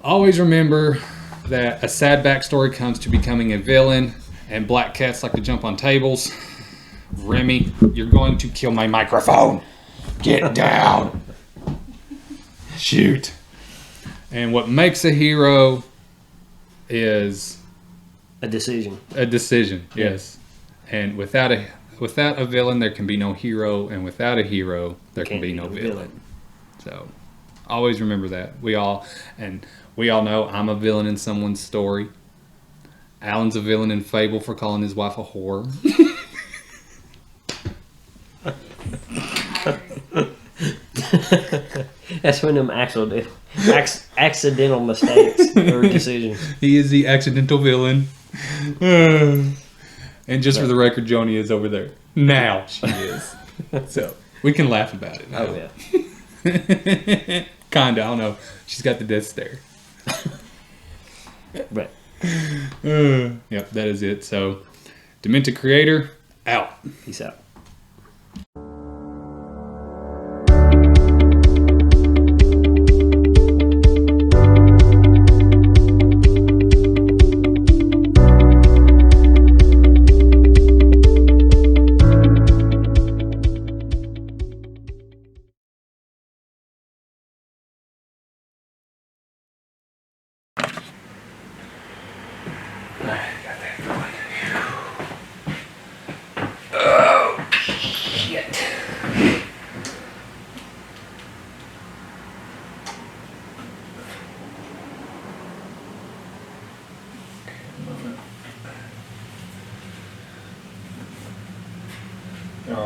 A: Always remember that a sad backstory comes to becoming a villain, and black cats like to jump on tables. Remy, you're going to kill my microphone. Get down. Shoot. And what makes a hero is
B: A decision.
A: a decision. Yes. And without a villain, there can be no hero, and without a hero, there can be no villain. So always remember that. We all know I'm a villain in someone's story. Alan's a villain in Fable for calling his wife a whore.
B: That's when them accidental mistakes or decisions.
A: He is the accidental villain. And just for the record, Joni is over there. Now she is. So we can laugh about it now.
B: Oh yeah.
A: Kinda, I don't know. She's got the death stare.
B: But
A: Yep, that is it. So, Demented Creator, out.
B: peace out.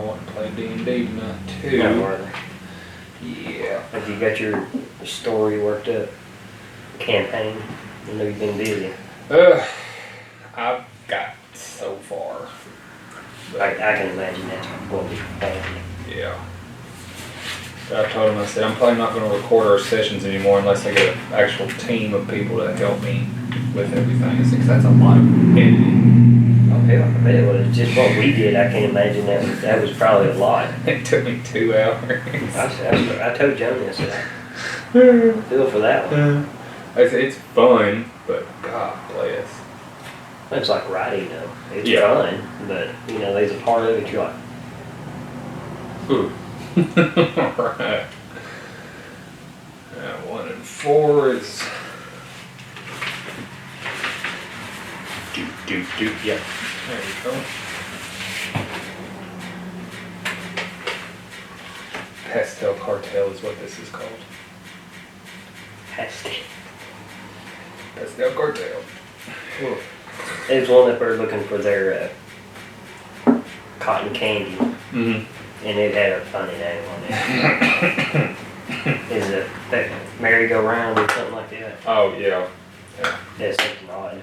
A: want to play D&D tonight too.
B: No, are they?
A: Yeah.
B: Have you got your story worked up? Campaign? I know you've been busy.
A: I've got so far.
B: I can imagine that's what we planned.
A: Yeah. I told him, I said, I'm probably not going to record our sessions anymore unless I get an actual team of people to help me with everything. Because that's a lot of editing.
B: Oh, hell, I bet it was just what we did. I can't imagine that was probably a lot.
A: It took me 2 hours.
B: I told Johnny, I said, I feel for that one.
A: I said, it's fun, but God bless.
B: It's like writing, though. It's
A: Yeah.
B: fun, but, you know, there's a part of it you're like,
A: Right. 1 and 4 is. Yep. There you go. Pastel Cartel is what this is called.
B: Pastel.
A: Pastel Cartel.
B: There's one that we're looking for their cotton candy,
A: Mm-hmm.
B: and it had a funny name on it. Is it that merry-go-round or something like that?
A: Oh, yeah.
B: That's something odd.